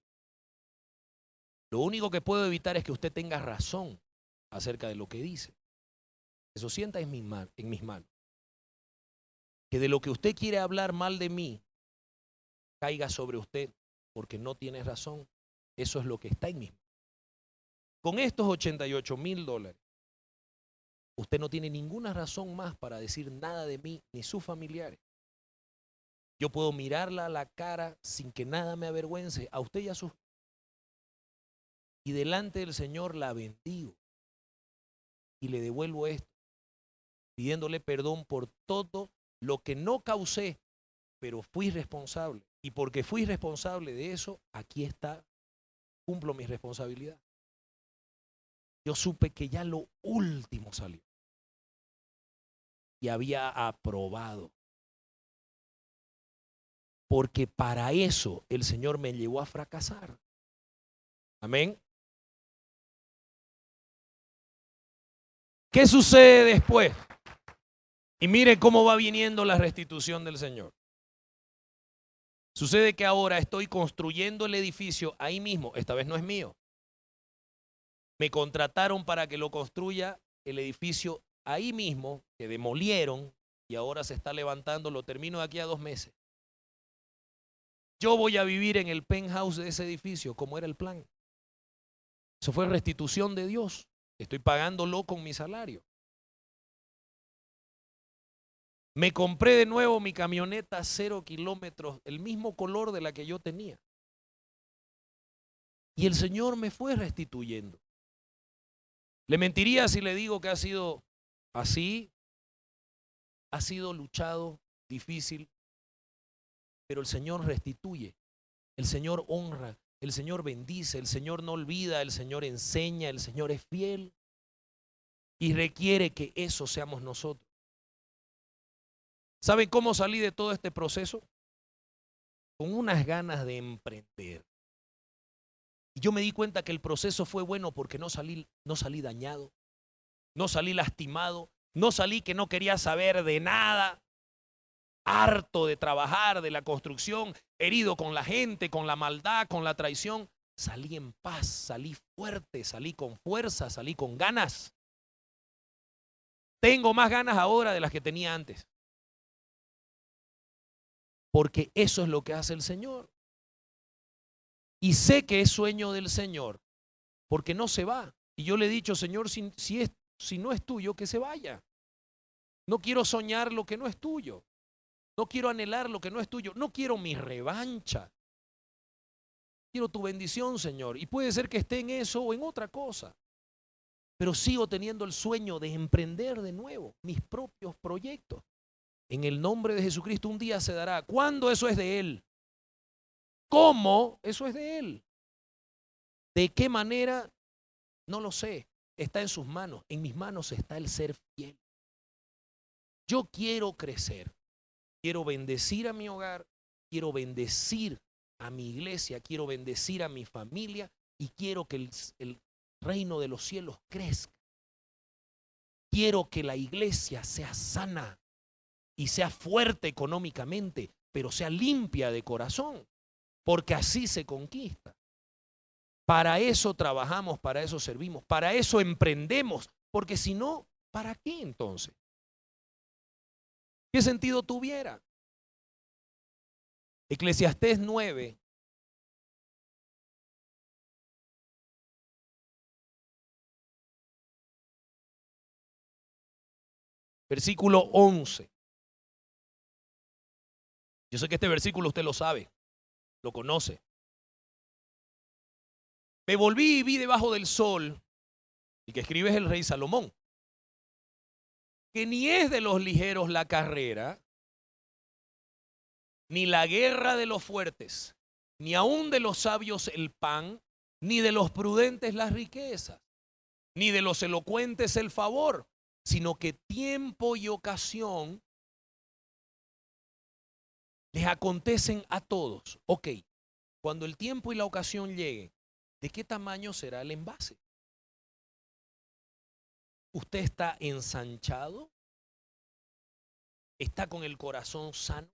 [SPEAKER 1] Lo único que puedo evitar es que usted tenga razón acerca de lo que dice. Eso sienta en mis manos. Que de lo que usted quiere hablar mal de mí caiga sobre usted porque no tiene razón. Eso es lo que está en mis manos. Con estos 88,000 dólares, usted no tiene ninguna razón más para decir nada de mí ni sus familiares. Yo puedo mirarla a la cara sin que nada me avergüence, a usted y a sus. Y delante del Señor la bendigo y le devuelvo esto, pidiéndole perdón por todo lo que no causé, pero fui responsable. Y porque fui responsable de eso, aquí está, cumplo mi responsabilidad. Yo supe que ya lo último salió. Y había aprobado. Porque para eso el Señor me llevó a fracasar. Amén. ¿Qué sucede después? Y mire cómo va viniendo la restitución del Señor. Sucede que ahora estoy construyendo el edificio ahí mismo. Esta vez no es mío. Me contrataron para que lo construya el edificio ahí mismo, que demolieron y ahora se está levantando. Lo termino de aquí a 2 meses. Yo voy a vivir en el penthouse de ese edificio, como era el plan. Eso fue restitución de Dios. Estoy pagándolo con mi salario. Me compré de nuevo mi camioneta 0 kilómetros, el mismo color de la que yo tenía. Y el Señor me fue restituyendo. Le mentiría si le digo que ha sido así. Ha sido luchado, difícil. Pero el Señor restituye. El Señor honra. El Señor bendice. El Señor no olvida. El Señor enseña. El Señor es fiel. Y requiere que eso seamos nosotros. ¿Saben cómo salí de todo este proceso? Con unas ganas de emprender. Y yo me di cuenta que el proceso fue bueno porque no salí dañado, no salí lastimado, no salí que no quería saber de nada, harto de trabajar, de la construcción, herido con la gente, con la maldad, con la traición. Salí en paz, salí fuerte, salí con fuerza, salí con ganas. Tengo más ganas ahora de las que tenía antes. Porque eso es lo que hace el Señor. Y sé que es sueño del Señor, porque no se va. Y yo le he dicho, Señor, si no es tuyo, que se vaya. No quiero soñar lo que no es tuyo. No quiero anhelar lo que no es tuyo. No quiero mi revancha. Quiero tu bendición, Señor. Y puede ser que esté en eso o en otra cosa. Pero sigo teniendo el sueño de emprender de nuevo mis propios proyectos. En el nombre de Jesucristo un día se dará. ¿Cuándo? Eso es de Él. ¿Cómo? Eso es de Él. ¿De qué manera? No lo sé. Está en sus manos. En mis manos está el ser fiel. Yo quiero crecer. Quiero bendecir a mi hogar. Quiero bendecir a mi iglesia. Quiero bendecir a mi familia. Y quiero que el reino de los cielos crezca. Quiero que la iglesia sea sana y sea fuerte económicamente, pero sea limpia de corazón. Porque así se conquista. Para eso trabajamos, para eso servimos, para eso emprendemos, porque si no, ¿para qué entonces? ¿Qué sentido tuviera? Eclesiastés 9, versículo 11. Yo sé que este versículo usted lo sabe. lo conoce. Me volví y vi debajo del sol, el que escribe es el rey Salomón, que ni es de los ligeros la carrera, ni la guerra de los fuertes, ni aun de los sabios el pan, ni de los prudentes las riquezas, ni de los elocuentes el favor, sino que tiempo y ocasión les acontecen a todos. Ok, cuando el tiempo y la ocasión lleguen, ¿de qué tamaño será el envase? ¿Usted está ensanchado? ¿Está con el corazón sano?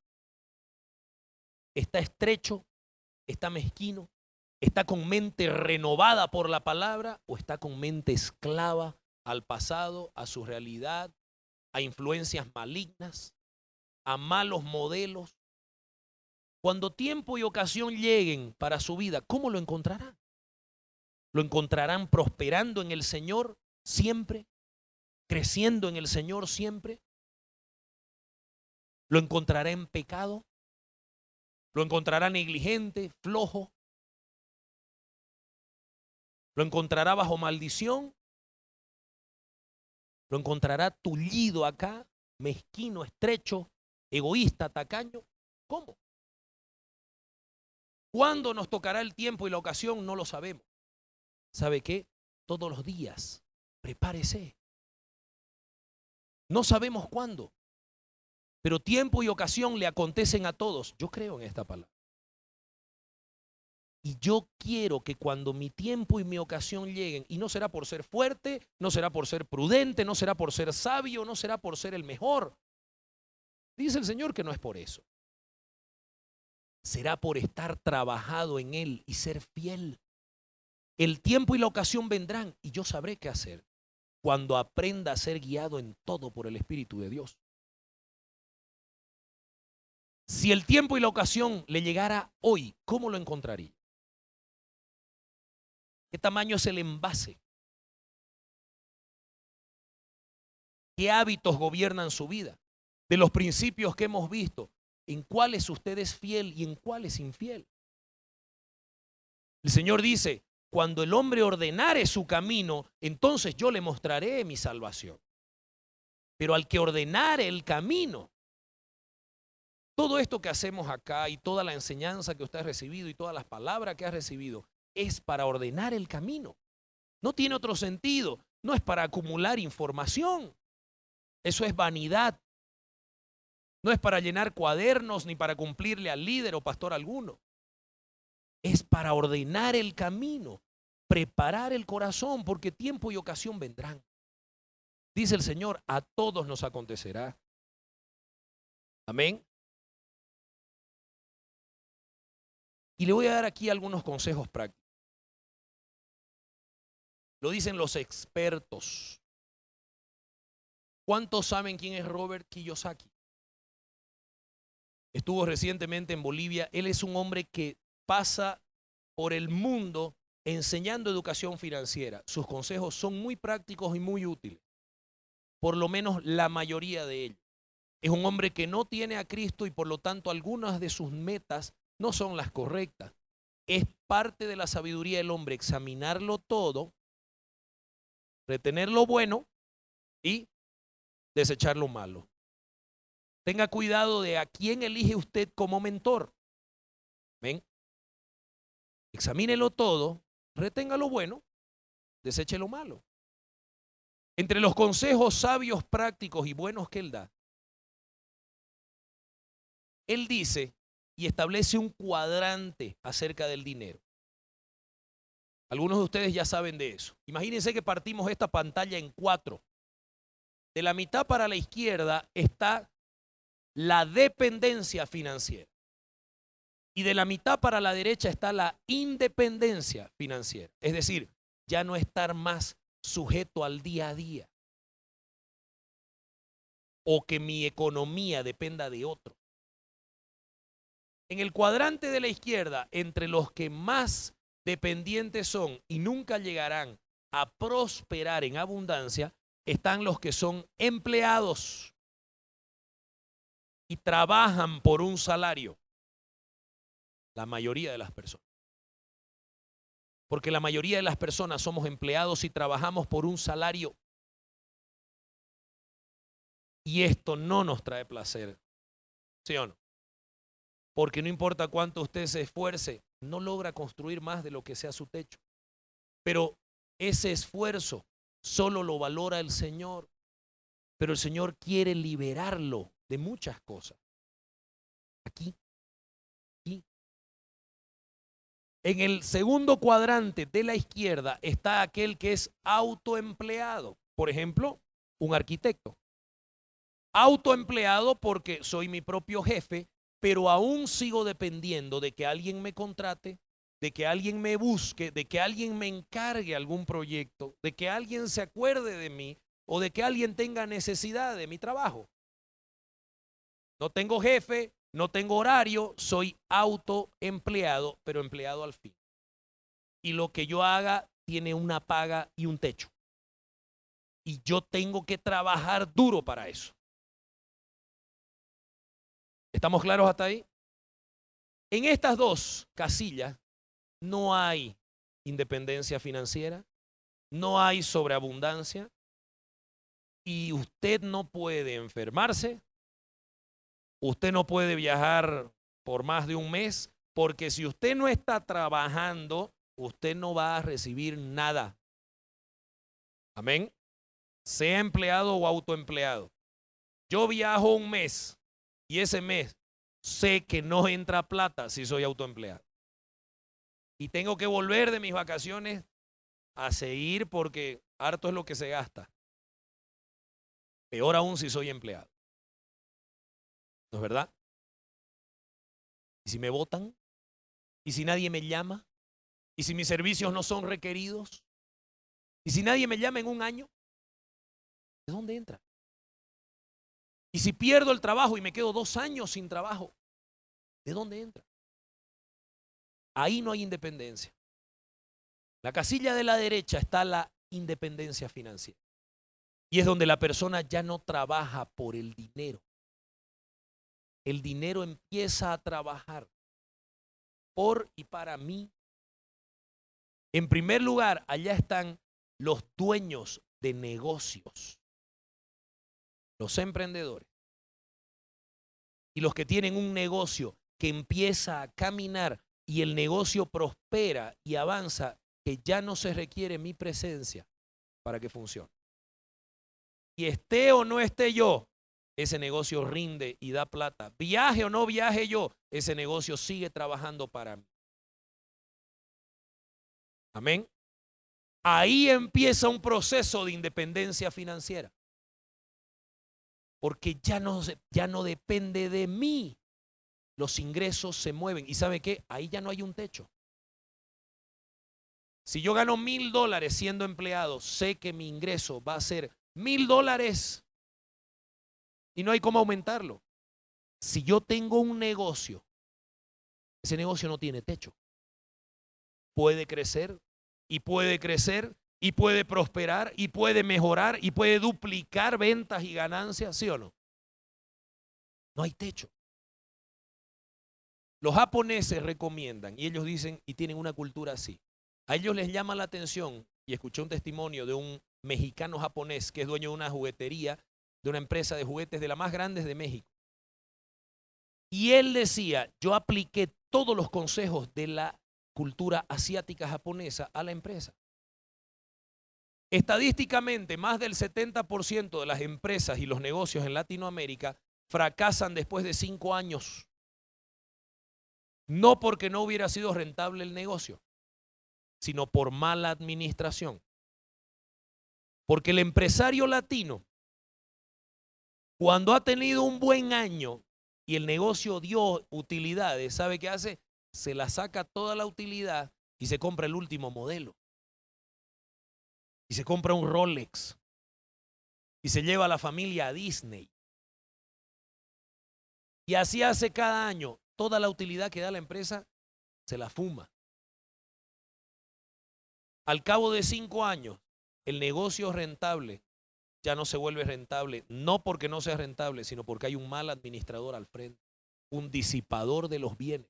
[SPEAKER 1] ¿Está estrecho? ¿Está mezquino? ¿Está con mente renovada por la palabra o está con mente esclava al pasado, a su realidad, a influencias malignas, a malos modelos? Cuando tiempo y ocasión lleguen para su vida, ¿cómo lo encontrarán? ¿Lo encontrarán prosperando en el Señor siempre? ¿Creciendo en el Señor siempre? ¿Lo encontrará en pecado? ¿Lo encontrará negligente, flojo? ¿Lo encontrará bajo maldición? ¿Lo encontrará tullido acá, mezquino, estrecho, egoísta, tacaño? ¿Cómo? ¿Cuándo nos tocará el tiempo y la ocasión? No lo sabemos. ¿Sabe qué? Todos los días, prepárese. No sabemos cuándo, pero tiempo y ocasión le acontecen a todos. Yo creo en esta palabra. Y yo quiero que cuando mi tiempo y mi ocasión lleguen, y no será por ser fuerte, no será por ser prudente, no será por ser sabio, no será por ser el mejor. Dice el Señor que no es por eso. Será por estar trabajado en Él y ser fiel. El tiempo y la ocasión vendrán y yo sabré qué hacer cuando aprenda a ser guiado en todo por el Espíritu de Dios. Si el tiempo y la ocasión le llegara hoy, ¿cómo lo encontraría? ¿Qué tamaño es el envase? ¿Qué hábitos gobiernan su vida? De los principios que hemos visto, ¿en cuáles usted es fiel y en cuáles infiel? El Señor dice, cuando el hombre ordenare su camino, entonces yo le mostraré mi salvación. Pero al que ordenare el camino, todo esto que hacemos acá y toda la enseñanza que usted ha recibido y todas las palabras que ha recibido es para ordenar el camino. No tiene otro sentido. No es para acumular información. Eso es vanidad. No es para llenar cuadernos ni para cumplirle al líder o pastor alguno. Es para ordenar el camino, preparar el corazón, porque tiempo y ocasión vendrán. Dice el Señor, a todos nos acontecerá. Amén. Y le voy a dar aquí algunos consejos prácticos. Lo dicen los expertos. ¿Cuántos saben quién es Robert Kiyosaki? Estuvo recientemente en Bolivia. Él es un hombre que pasa por el mundo enseñando educación financiera. Sus consejos son muy prácticos y muy útiles. Por lo menos la mayoría de ellos. Es un hombre que no tiene a Cristo y por lo tanto algunas de sus metas no son las correctas. Es parte de la sabiduría del hombre examinarlo todo, retener lo bueno y desechar lo malo. Tenga cuidado de a quién elige usted como mentor. ¿Ven? Examínelo todo, retenga lo bueno, deseche lo malo. Entre los consejos sabios, prácticos y buenos que él da, él dice y establece un cuadrante acerca del dinero. Algunos de ustedes ya saben de eso. Imagínense que partimos esta pantalla en 4. De la mitad para la izquierda está la dependencia financiera. Y de la mitad para la derecha está la independencia financiera. Es decir, ya no estar más sujeto al día a día. O que mi economía dependa de otro. En el cuadrante de la izquierda, entre los que más dependientes son y nunca llegarán a prosperar en abundancia, están los que son empleados y trabajan por un salario. La mayoría de las personas. Porque la mayoría de las personas somos empleados y trabajamos por un salario. Y esto no nos trae placer. ¿Sí o no? Porque no importa cuánto usted se esfuerce, no logra construir más de lo que sea su techo. Pero ese esfuerzo solo lo valora el Señor. Pero el Señor quiere liberarlo de muchas cosas. Aquí. En el segundo cuadrante de la izquierda está aquel que es autoempleado. Por ejemplo, un arquitecto. Autoempleado porque soy mi propio jefe, pero aún sigo dependiendo de que alguien me contrate, de que alguien me busque, de que alguien me encargue algún proyecto, de que alguien se acuerde de mí o de que alguien tenga necesidad de mi trabajo. No tengo jefe, no tengo horario, soy autoempleado, pero empleado al fin. Y lo que yo haga tiene una paga y un techo. Y yo tengo que trabajar duro para eso. ¿Estamos claros hasta ahí? En estas dos casillas no hay independencia financiera, no hay sobreabundancia y usted no puede enfermarse, usted no puede viajar por más de un mes, porque si usted no está trabajando, usted no va a recibir nada. Amén. Sea empleado o autoempleado. Yo viajo un mes y ese mes sé que no entra plata si soy autoempleado. Y tengo que volver de mis vacaciones a seguir porque harto es lo que se gasta. Peor aún si soy empleado. ¿No es verdad? ¿Y si me votan? ¿Y si nadie me llama? ¿Y si mis servicios no son requeridos? ¿Y si nadie me llama en un año? ¿De dónde entra? ¿Y si pierdo el trabajo y me quedo 2 años sin trabajo? ¿De dónde entra? Ahí no hay independencia. La casilla de la derecha está la independencia financiera. Y es donde la persona ya no trabaja por el dinero. El dinero empieza a trabajar por y para mí. En primer lugar, allá están los dueños de negocios, los emprendedores y los que tienen un negocio que empieza a caminar y el negocio prospera y avanza, que ya no se requiere mi presencia para que funcione. Y esté o no esté yo, ese negocio rinde y da plata. Viaje o no viaje yo, ese negocio sigue trabajando para mí. Amén. Ahí empieza un proceso de independencia financiera. Porque ya no depende de mí. Los ingresos se mueven. ¿Y sabe qué? Ahí ya no hay un techo. Si yo gano $1,000 siendo empleado, sé que mi ingreso va a ser $1,000 y no hay cómo aumentarlo. Si yo tengo un negocio, ese negocio no tiene techo. Puede crecer y puede crecer y puede prosperar y puede mejorar y puede duplicar ventas y ganancias, ¿sí o no? No hay techo. Los japoneses recomiendan y ellos dicen y tienen una cultura así. A ellos les llama la atención, y escuché un testimonio de un mexicano japonés que es dueño de una juguetería, de una empresa de juguetes de las más grandes de México. Y él decía, yo apliqué todos los consejos de la cultura asiática japonesa a la empresa. Estadísticamente, más del 70% de las empresas y los negocios en Latinoamérica fracasan después de 5 años. No porque no hubiera sido rentable el negocio, sino por mala administración. Porque el empresario latino, cuando ha tenido un buen año y el negocio dio utilidades, ¿sabe qué hace? Se la saca toda la utilidad y se compra el último modelo. Y se compra un Rolex. Y se lleva a la familia a Disney. Y así hace cada año. Toda la utilidad que da la empresa se la fuma. Al cabo de 5 años, el negocio rentable ya no se vuelve rentable, no porque no sea rentable, sino porque hay un mal administrador al frente, un disipador de los bienes.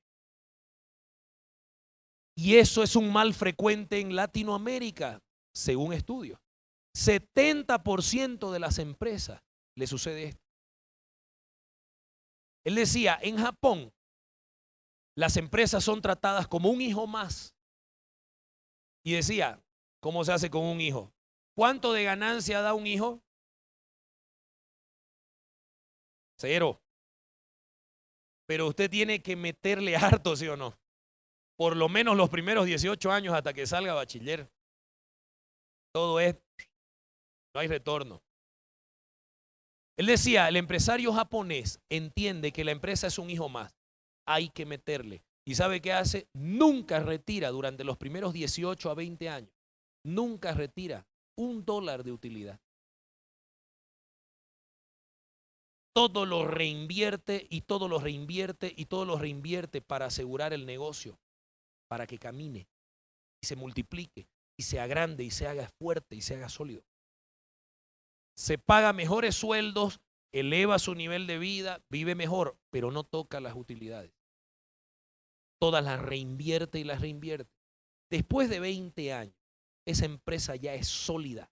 [SPEAKER 1] Y eso es un mal frecuente en Latinoamérica, según estudios. 70% de las empresas le sucede esto. Él decía, en Japón, las empresas son tratadas como un hijo más. Y decía, ¿cómo se hace con un hijo? ¿Cuánto de ganancia da un hijo? 0. Pero usted tiene que meterle harto, ¿sí o no? Por lo menos los primeros 18 años hasta que salga bachiller. Todo es, no hay retorno. Él decía, el empresario japonés entiende que la empresa es un hijo más. Hay que meterle. ¿Y sabe qué hace? Nunca retira durante los primeros 18 a 20 años. Nunca retira $1 de utilidad. Todo lo reinvierte y todo lo reinvierte y todo lo reinvierte para asegurar el negocio, para que camine y se multiplique y sea grande y se haga fuerte y se haga sólido. Se paga mejores sueldos, eleva su nivel de vida, vive mejor, pero no toca las utilidades. Todas las reinvierte y las reinvierte. Después de 20 años, esa empresa ya es sólida.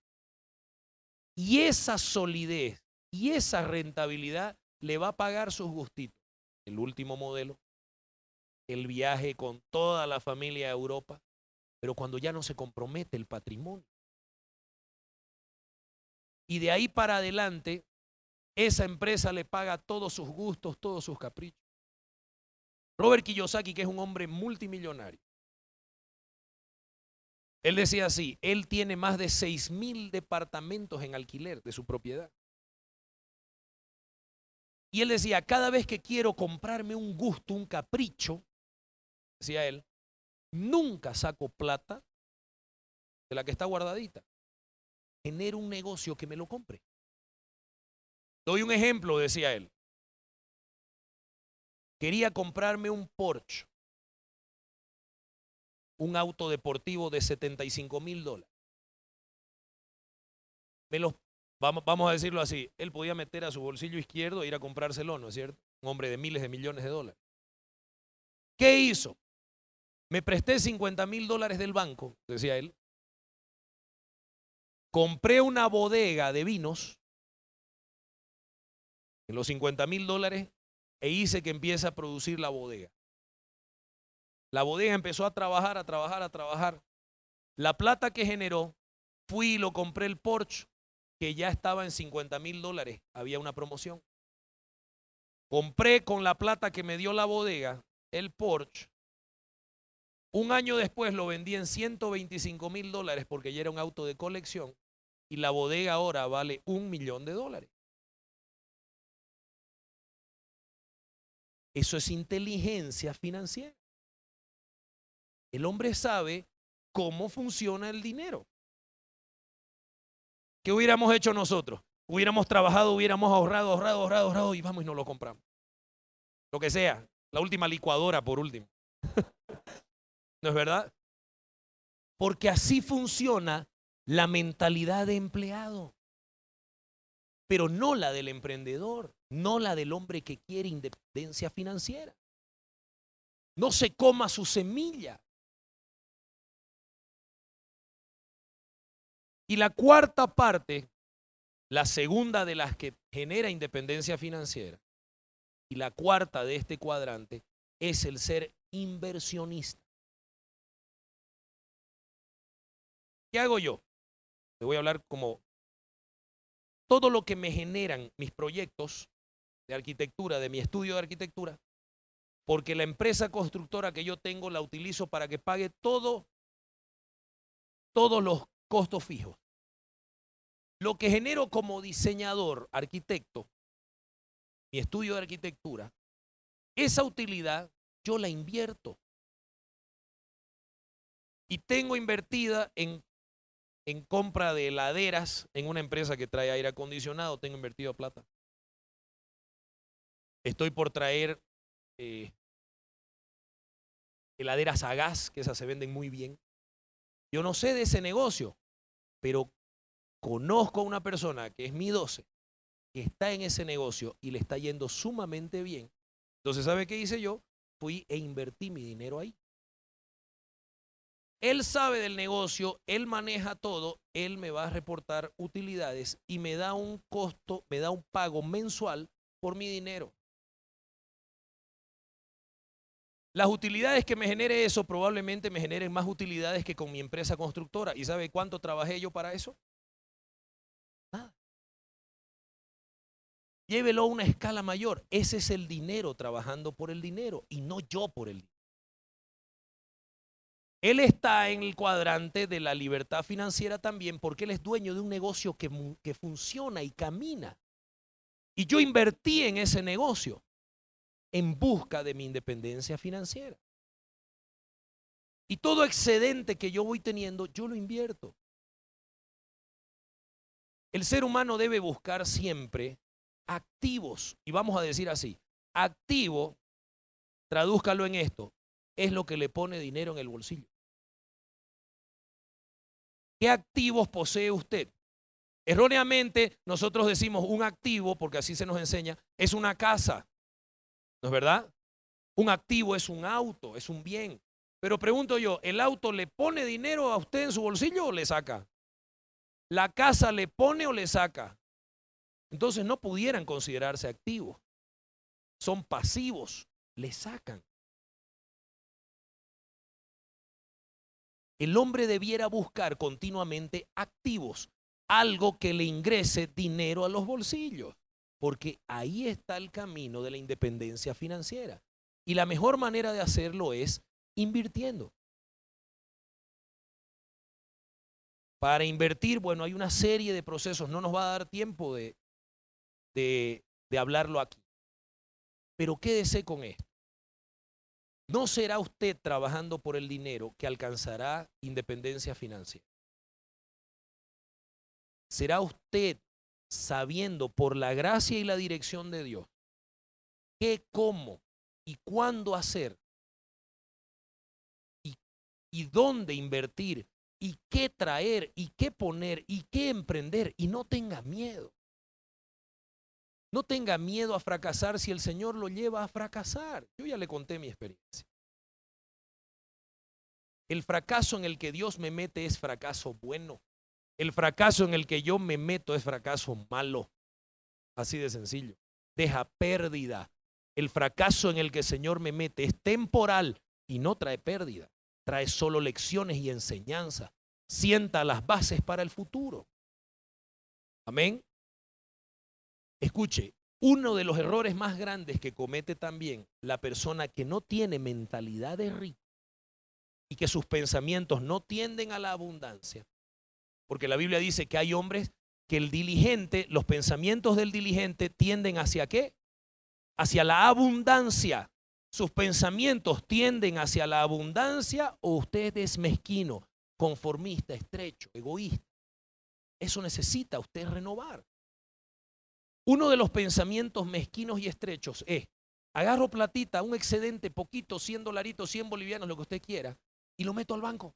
[SPEAKER 1] Y esa solidez y esa rentabilidad le va a pagar sus gustitos. El último modelo, el viaje con toda la familia a Europa, pero cuando ya no se compromete el patrimonio. Y de ahí para adelante, esa empresa le paga todos sus gustos, todos sus caprichos. Robert Kiyosaki, que es un hombre multimillonario, él decía así, él tiene más de 6,000 departamentos en alquiler de su propiedad. Y él decía, cada vez que quiero comprarme un gusto, un capricho, decía él, nunca saco plata de la que está guardadita. Genero un negocio que me lo compre. Doy un ejemplo, decía él. Quería comprarme un Porsche, un auto deportivo de $75,000. Vamos a decirlo así, él podía meter a su bolsillo izquierdo e ir a comprárselo, ¿no es cierto? Un hombre de miles de millones de dólares. ¿Qué hizo? Me presté $50,000 del banco, decía él. Compré una bodega de vinos en los $50,000 e hice que empiece a producir la bodega. La bodega empezó a trabajar, a trabajar, a trabajar. La plata que generó, fui y lo compré el Porsche, que ya estaba en $50,000. Había una promoción. Compré con la plata que me dio la bodega el Porsche. Un año después lo vendí en $125,000 porque ya era un auto de colección y la bodega ahora vale $1,000,000. Eso es inteligencia financiera. El hombre sabe cómo funciona el dinero. ¿Qué hubiéramos hecho nosotros? Hubiéramos trabajado, hubiéramos ahorrado y vamos y nos lo compramos. Lo que sea, la última licuadora por último. ¿No es verdad? Porque así funciona la mentalidad de empleado, pero no la del emprendedor, no la del hombre que quiere independencia financiera. No se coma su semilla. Y la cuarta parte, la segunda de las que genera independencia financiera, y la cuarta de este cuadrante, es el ser inversionista. ¿Qué hago yo? Te voy a hablar como todo lo que me generan mis proyectos de arquitectura, de mi estudio de arquitectura, porque la empresa constructora que yo tengo la utilizo para que pague todos los costos fijos. Lo que genero como diseñador, arquitecto, mi estudio de arquitectura, esa utilidad yo la invierto. Y tengo invertida en compra de heladeras en una empresa que trae aire acondicionado, tengo invertido plata. Estoy por traer heladeras a gas, que esas se venden muy bien. Yo no sé de ese negocio, pero conozco a una persona que es mi 12, que está en ese negocio y le está yendo sumamente bien. Entonces, ¿sabe qué hice yo? Fui e invertí mi dinero ahí. Él sabe del negocio, él maneja todo, él me va a reportar utilidades y me da un costo, me da un pago mensual por mi dinero. Las utilidades que me genere eso probablemente me generen más utilidades que con mi empresa constructora. ¿Y sabe cuánto trabajé yo para eso? Nada. Llévelo a una escala mayor. Ese es el dinero trabajando por el dinero y no yo por el dinero. Él está en el cuadrante de la libertad financiera también porque él es dueño de un negocio que funciona y camina. Y yo invertí en ese negocio en busca de mi independencia financiera. Y todo excedente que yo voy teniendo, yo lo invierto. El ser humano debe buscar siempre activos. Y vamos a decir así, activo, tradúzcalo en esto, es lo que le pone dinero en el bolsillo. ¿Qué activos posee usted? Erróneamente nosotros decimos un activo, porque así se nos enseña, es una casa. ¿No es verdad? Un activo es un auto, es un bien. Pero pregunto yo, ¿el auto le pone dinero a usted en su bolsillo o le saca? ¿La casa le pone o le saca? Entonces no pudieran considerarse activos. Son pasivos, le sacan. El hombre debiera buscar continuamente activos, algo que le ingrese dinero a los bolsillos, porque ahí está el camino de la independencia financiera. Y la mejor manera de hacerlo es invirtiendo. Para invertir, bueno, hay una serie de procesos, no nos va a dar tiempo de hablarlo aquí. Pero quédese con esto. No será usted trabajando por el dinero que alcanzará independencia financiera. Será usted sabiendo por la gracia y la dirección de Dios qué, cómo y cuándo hacer y dónde invertir y qué traer y qué poner y qué emprender. Y no tenga miedo. No tenga miedo a fracasar si el Señor lo lleva a fracasar. Yo ya le conté mi experiencia. El fracaso en el que Dios me mete es fracaso bueno. El fracaso en el que yo me meto es fracaso malo. Así de sencillo. Deja pérdida. El fracaso en el que el Señor me mete es temporal y no trae pérdida. Trae solo lecciones y enseñanza. Sienta las bases para el futuro. Amén. Escuche, uno de los errores más grandes que comete también la persona que no tiene mentalidad de rico y que sus pensamientos no tienden a la abundancia, porque la Biblia dice que hay hombres que el diligente, los pensamientos del diligente tienden ¿hacia qué? Hacia la abundancia. ¿Sus pensamientos tienden hacia la abundancia o usted es mezquino, conformista, estrecho, egoísta? Eso necesita usted renovar. Uno de los pensamientos mezquinos y estrechos es, agarro platita, un excedente, poquito, 100 dolaritos, 100 bolivianos, lo que usted quiera, y lo meto al banco.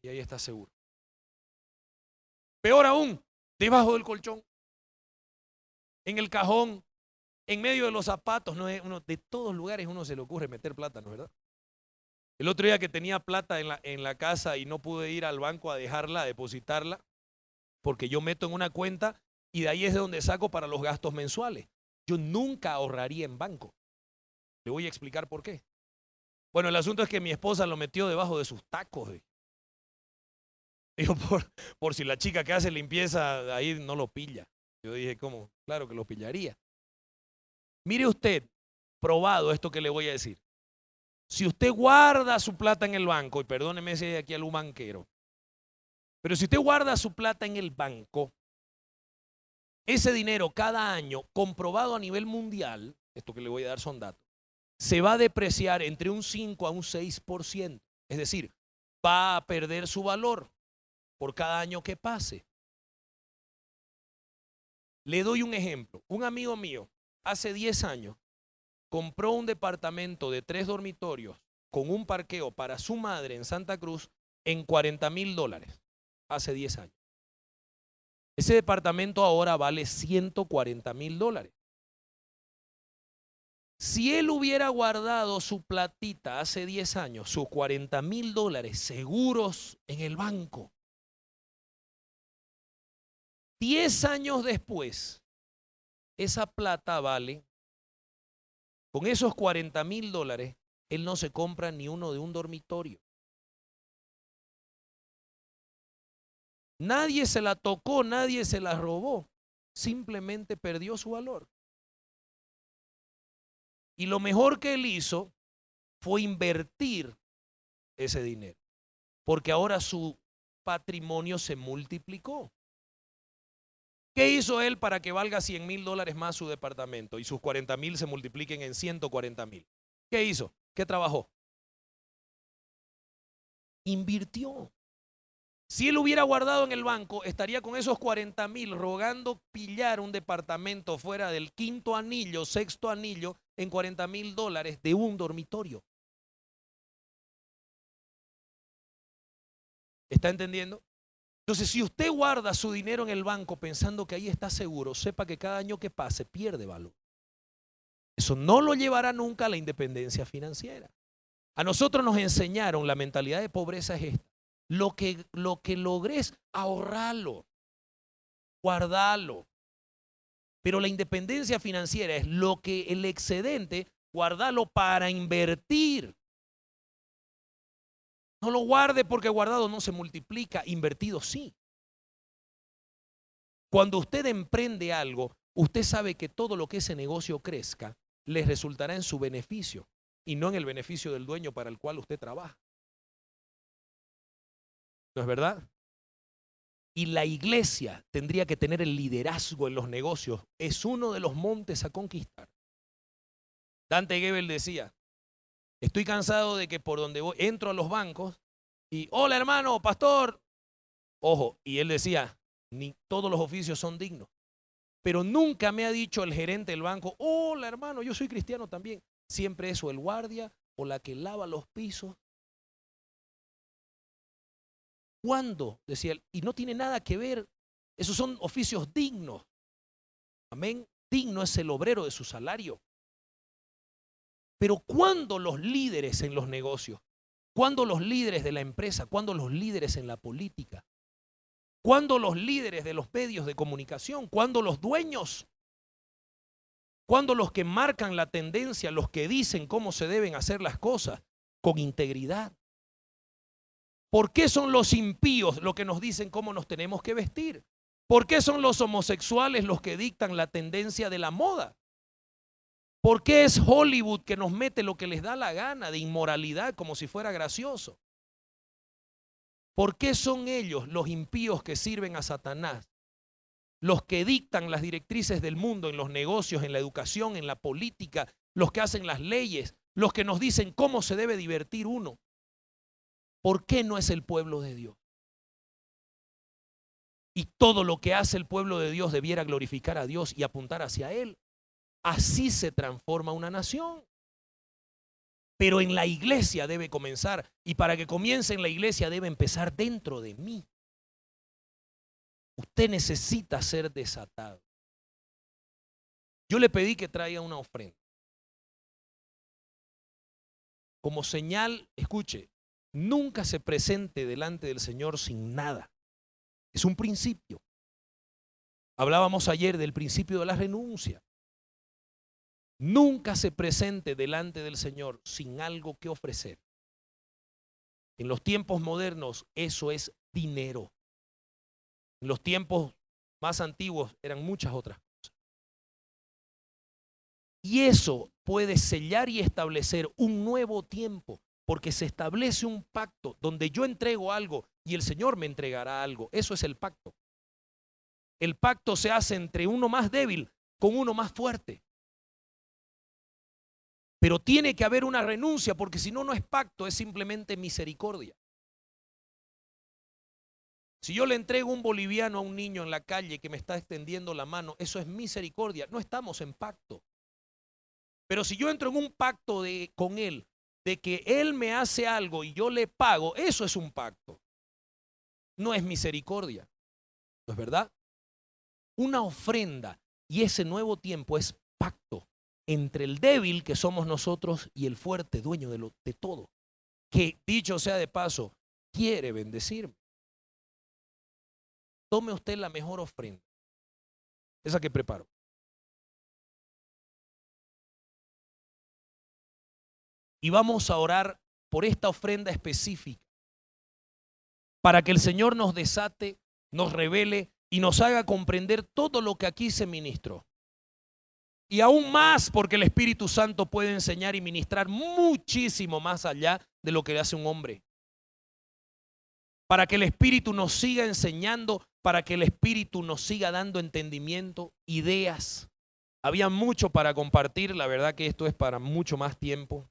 [SPEAKER 1] Y ahí está seguro. Peor aún, debajo del colchón, en el cajón, en medio de los zapatos. No es uno, de todos lugares uno se le ocurre meter plata, ¿no es verdad? El otro día que tenía plata en la casa y no pude ir al banco a dejarla, a depositarla, porque yo meto en una cuenta y de ahí es de donde saco para los gastos mensuales. Yo nunca ahorraría en banco. Le voy a explicar por qué. Bueno, el asunto es que mi esposa lo metió debajo de sus tacos. Digo, por si la chica que hace limpieza ahí no lo pilla. Yo dije, ¿cómo? Claro que lo pillaría. Mire usted, probado esto que le voy a decir. Si usted guarda su plata en el banco, y perdóneme si hay aquí algún banquero, pero si usted guarda su plata en el banco, ese dinero cada año, comprobado a nivel mundial, esto que le voy a dar son datos, se va a depreciar entre un 5 a un 6%. Es decir, va a perder su valor por cada año que pase. Le doy un ejemplo. Un amigo mío, hace 10 años, compró un departamento de 3 dormitorios con un parqueo para su madre en Santa Cruz en $40,000 hace 10 años. Ese departamento ahora vale $140,000. Si él hubiera guardado su platita hace 10 años, sus $40,000 seguros en el banco, 10 años después, esa plata vale, con esos $40,000, él no se compra ni uno de un dormitorio. Nadie se la tocó, nadie se la robó, simplemente perdió su valor. Y lo mejor que él hizo fue invertir ese dinero, porque ahora su patrimonio se multiplicó. ¿Qué hizo él para que valga $100,000 más su departamento y sus 40,000 se multipliquen en 140,000? ¿Qué hizo? ¿Qué trabajó? Invirtió. Si él hubiera guardado en el banco, estaría con esos 40,000 rogando pillar un departamento fuera del quinto anillo, sexto anillo, en $40,000 de un dormitorio. ¿Está entendiendo? Entonces, si usted guarda su dinero en el banco pensando que ahí está seguro, sepa que cada año que pase pierde valor. Eso no lo llevará nunca a la independencia financiera. A nosotros nos enseñaron, la mentalidad de pobreza es esta: lo que logres, ahorralo, guardalo. Pero la independencia financiera es lo que el excedente, guardalo para invertir. No lo guarde porque guardado no se multiplica, invertido sí. Cuando usted emprende algo, usted sabe que todo lo que ese negocio crezca le resultará en su beneficio y no en el beneficio del dueño para el cual usted trabaja. ¿No es verdad? Y la iglesia tendría que tener el liderazgo en los negocios. Es uno de los montes a conquistar. Dante Gebel decía: estoy cansado de que por donde voy, entro a los bancos y, hola hermano, pastor. Ojo, y él decía, ni todos los oficios son dignos. Pero nunca me ha dicho el gerente del banco, hola hermano, yo soy cristiano también. Siempre es o el guardia o la que lava los pisos. ¿Cuándo? Decía él, y no tiene nada que ver, esos son oficios dignos. Amén. Digno es el obrero de su salario. Pero ¿cuándo los líderes en los negocios? ¿Cuándo los líderes de la empresa? ¿Cuándo los líderes en la política? ¿Cuándo los líderes de los medios de comunicación? ¿Cuándo los dueños? ¿Cuándo los que marcan la tendencia, los que dicen cómo se deben hacer las cosas con integridad? ¿Por qué son los impíos los que nos dicen cómo nos tenemos que vestir? ¿Por qué son los homosexuales los que dictan la tendencia de la moda? ¿Por qué es Hollywood que nos mete lo que les da la gana de inmoralidad como si fuera gracioso? ¿Por qué son ellos, los impíos que sirven a Satanás, los que dictan las directrices del mundo en los negocios, en la educación, en la política, los que hacen las leyes, los que nos dicen cómo se debe divertir uno? ¿Por qué no es el pueblo de Dios? Y todo lo que hace el pueblo de Dios debiera glorificar a Dios y apuntar hacia Él. Así se transforma una nación. Pero en la iglesia debe comenzar, y para que comience en la iglesia debe empezar dentro de mí. Usted necesita ser desatado. Yo le pedí que traiga una ofrenda. Como señal, escuche, nunca se presente delante del Señor sin nada. Es un principio. Hablábamos ayer del principio de la renuncia. Nunca se presente delante del Señor sin algo que ofrecer. En los tiempos modernos eso es dinero. En los tiempos más antiguos eran muchas otras cosas. Y eso puede sellar y establecer un nuevo tiempo, porque se establece un pacto donde yo entrego algo y el Señor me entregará algo. Eso es el pacto. El pacto se hace entre uno más débil con uno más fuerte. Pero tiene que haber una renuncia, porque si no, no es pacto, es simplemente misericordia. Si yo le entrego un boliviano a un niño en la calle que me está extendiendo la mano, eso es misericordia. No estamos en pacto. Pero si yo entro en un pacto con él, de que él me hace algo y yo le pago, eso es un pacto. No es misericordia. ¿No es verdad? Una ofrenda y ese nuevo tiempo es pacto. entre el débil, que somos nosotros, y el fuerte, dueño de todo, que dicho sea de paso, quiere bendecirme. Tome usted la mejor ofrenda, esa que preparo. Y vamos a orar por esta ofrenda específica, para que el Señor nos desate, nos revele y nos haga comprender todo lo que aquí se ministró. Y aún más, porque el Espíritu Santo puede enseñar y ministrar muchísimo más allá de lo que hace un hombre. Para que el Espíritu nos siga enseñando, para que el Espíritu nos siga dando entendimiento, ideas. Había mucho para compartir, la verdad que esto es para mucho más tiempo.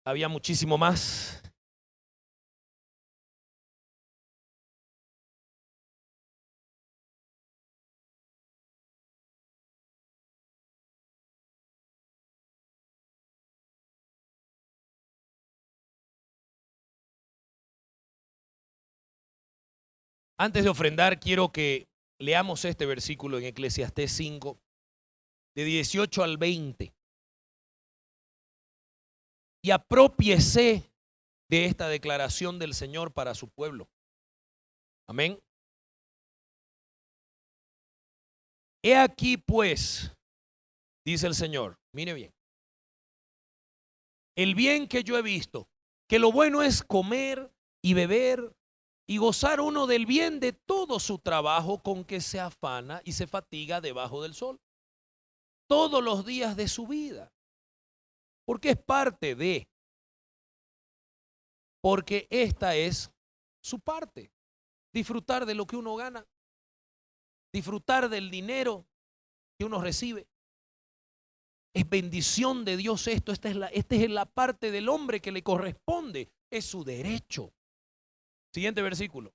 [SPEAKER 1] Había muchísimo más. Antes de ofrendar, quiero que leamos este versículo en Eclesiastés 5, de 18 al 20. Y aprópiese de esta declaración del Señor para su pueblo. Amén. He aquí pues, dice el Señor, mire bien, el bien que yo he visto, que lo bueno es comer y beber y gozar uno del bien de todo su trabajo con que se afana y se fatiga debajo del sol, todos los días de su vida, porque es parte de, porque esta es su parte, disfrutar de lo que uno gana, disfrutar del dinero que uno recibe. Es bendición de Dios esto, esta es la parte del hombre que le corresponde, es su derecho. Siguiente versículo.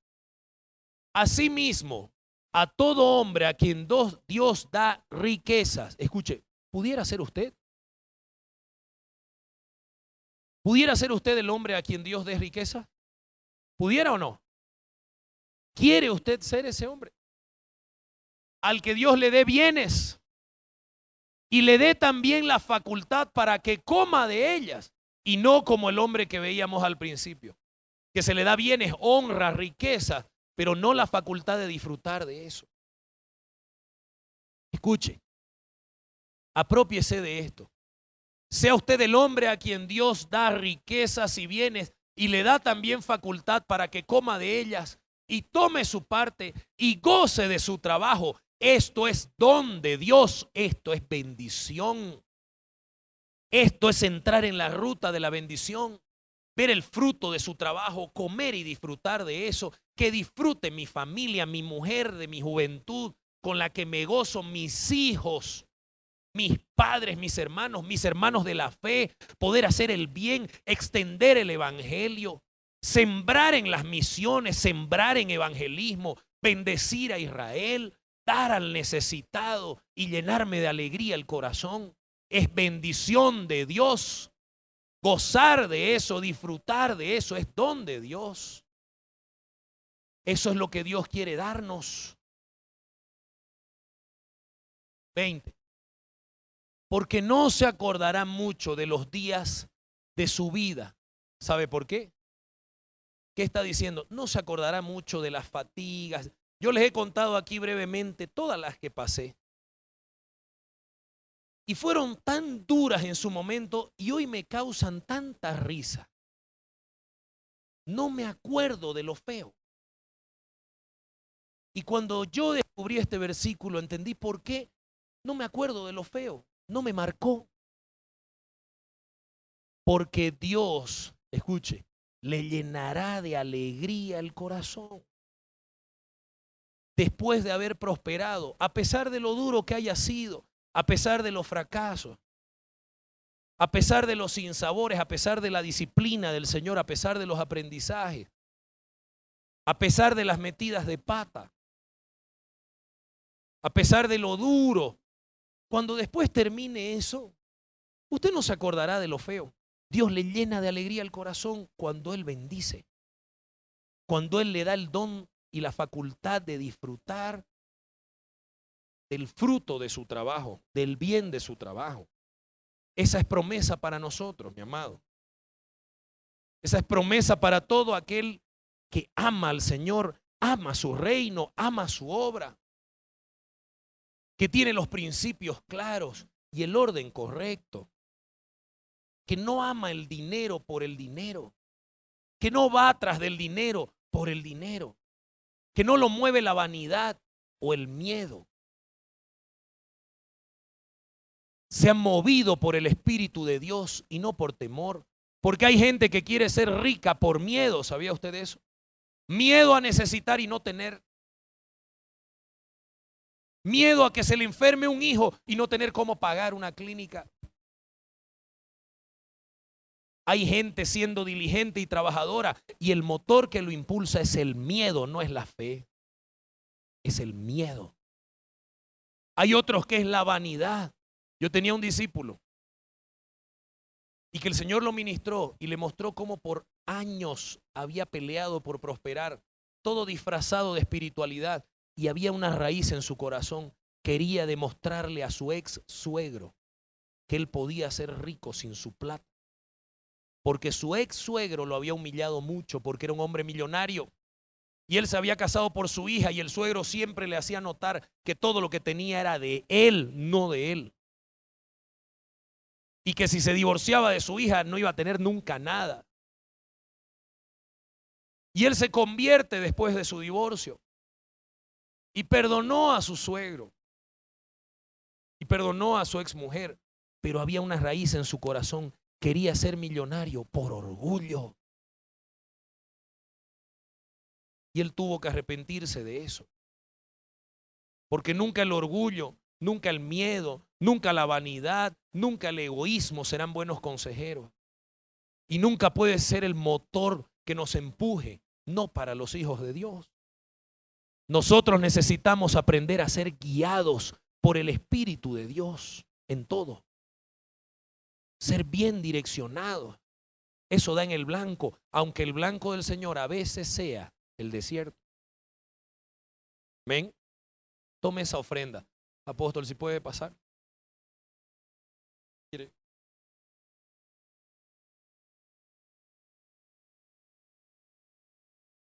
[SPEAKER 1] Asimismo, a todo hombre a quien Dios da riquezas. Escuche, ¿pudiera ser usted? ¿Pudiera ser usted el hombre a quien Dios dé riqueza? ¿Pudiera o no? ¿Quiere usted ser ese hombre? Al que Dios le dé bienes y le dé también la facultad para que coma de ellas, y no como el hombre que veíamos al principio, que se le da bienes, honra, riqueza, pero no la facultad de disfrutar de eso. Escuche, aprópiese de esto. Sea usted el hombre a quien Dios da riquezas y bienes y le da también facultad para que coma de ellas y tome su parte y goce de su trabajo. Esto es don de Dios, esto es bendición. Esto es entrar en la ruta de la bendición, ver el fruto de su trabajo, comer y disfrutar de eso, que disfrute mi familia, mi mujer de mi juventud, con la que me gozo, mis hijos, mis padres, mis hermanos de la fe, poder hacer el bien, extender el evangelio, sembrar en las misiones, sembrar en evangelismo, bendecir a Israel, dar al necesitado y llenarme de alegría el corazón. Es bendición de Dios. Gozar de eso, disfrutar de eso, es don de Dios. Eso es lo que Dios quiere darnos. 20. Porque no se acordará mucho de los días de su vida. ¿Sabe por qué? ¿Qué está diciendo? No se acordará mucho de las fatigas. Yo les he contado aquí brevemente todas las que pasé. Y fueron tan duras en su momento y hoy me causan tanta risa. No me acuerdo de lo feo. Y cuando yo descubrí este versículo, entendí por qué no me acuerdo de lo feo. No me marcó. Porque Dios, escuche, le llenará de alegría el corazón. Después de haber prosperado, a pesar de lo duro que haya sido, a pesar de los fracasos, a pesar de los sinsabores, a pesar de la disciplina del Señor, a pesar de los aprendizajes, a pesar de las metidas de pata, a pesar de lo duro, cuando después termine eso, usted no se acordará de lo feo. Dios le llena de alegría el corazón cuando Él bendice, cuando Él le da el don y la facultad de disfrutar del fruto de su trabajo, del bien de su trabajo. Esa es promesa para nosotros, mi amado. Esa es promesa para todo aquel que ama al Señor, ama su reino, ama su obra, que tiene los principios claros y el orden correcto, que no ama el dinero por el dinero, que no va tras del dinero por el dinero, que no lo mueve la vanidad o el miedo. Se han movido por el Espíritu de Dios y no por temor. Porque hay gente que quiere ser rica por miedo, ¿sabía usted eso? Miedo a necesitar y no tener. Miedo a que se le enferme un hijo y no tener cómo pagar una clínica. Hay gente siendo diligente y trabajadora y el motor que lo impulsa es el miedo, no es la fe. Es el miedo. Hay otros que es la vanidad. Yo tenía un discípulo y que el Señor lo ministró y le mostró cómo por años había peleado por prosperar, todo disfrazado de espiritualidad, y había una raíz en su corazón. Quería demostrarle a su ex suegro que él podía ser rico sin su plata, porque su ex suegro lo había humillado mucho porque era un hombre millonario y él se había casado por su hija y el suegro siempre le hacía notar que todo lo que tenía era de él, no de él. Y que si se divorciaba de su hija no iba a tener nunca nada. Y él se convierte después de su divorcio y perdonó a su suegro y perdonó a su exmujer, pero había una raíz en su corazón. Quería ser millonario por orgullo. Y él tuvo que arrepentirse de eso. Porque nunca el orgullo, nunca el miedo, nunca la vanidad, nunca el egoísmo serán buenos consejeros. Y nunca puede ser el motor que nos empuje, no para los hijos de Dios. Nosotros necesitamos aprender a ser guiados por el Espíritu de Dios en todo. Ser bien direccionados. Eso da en el blanco, aunque el blanco del Señor a veces sea el desierto. Amén. Tome esa ofrenda. Apóstol, si puede pasar.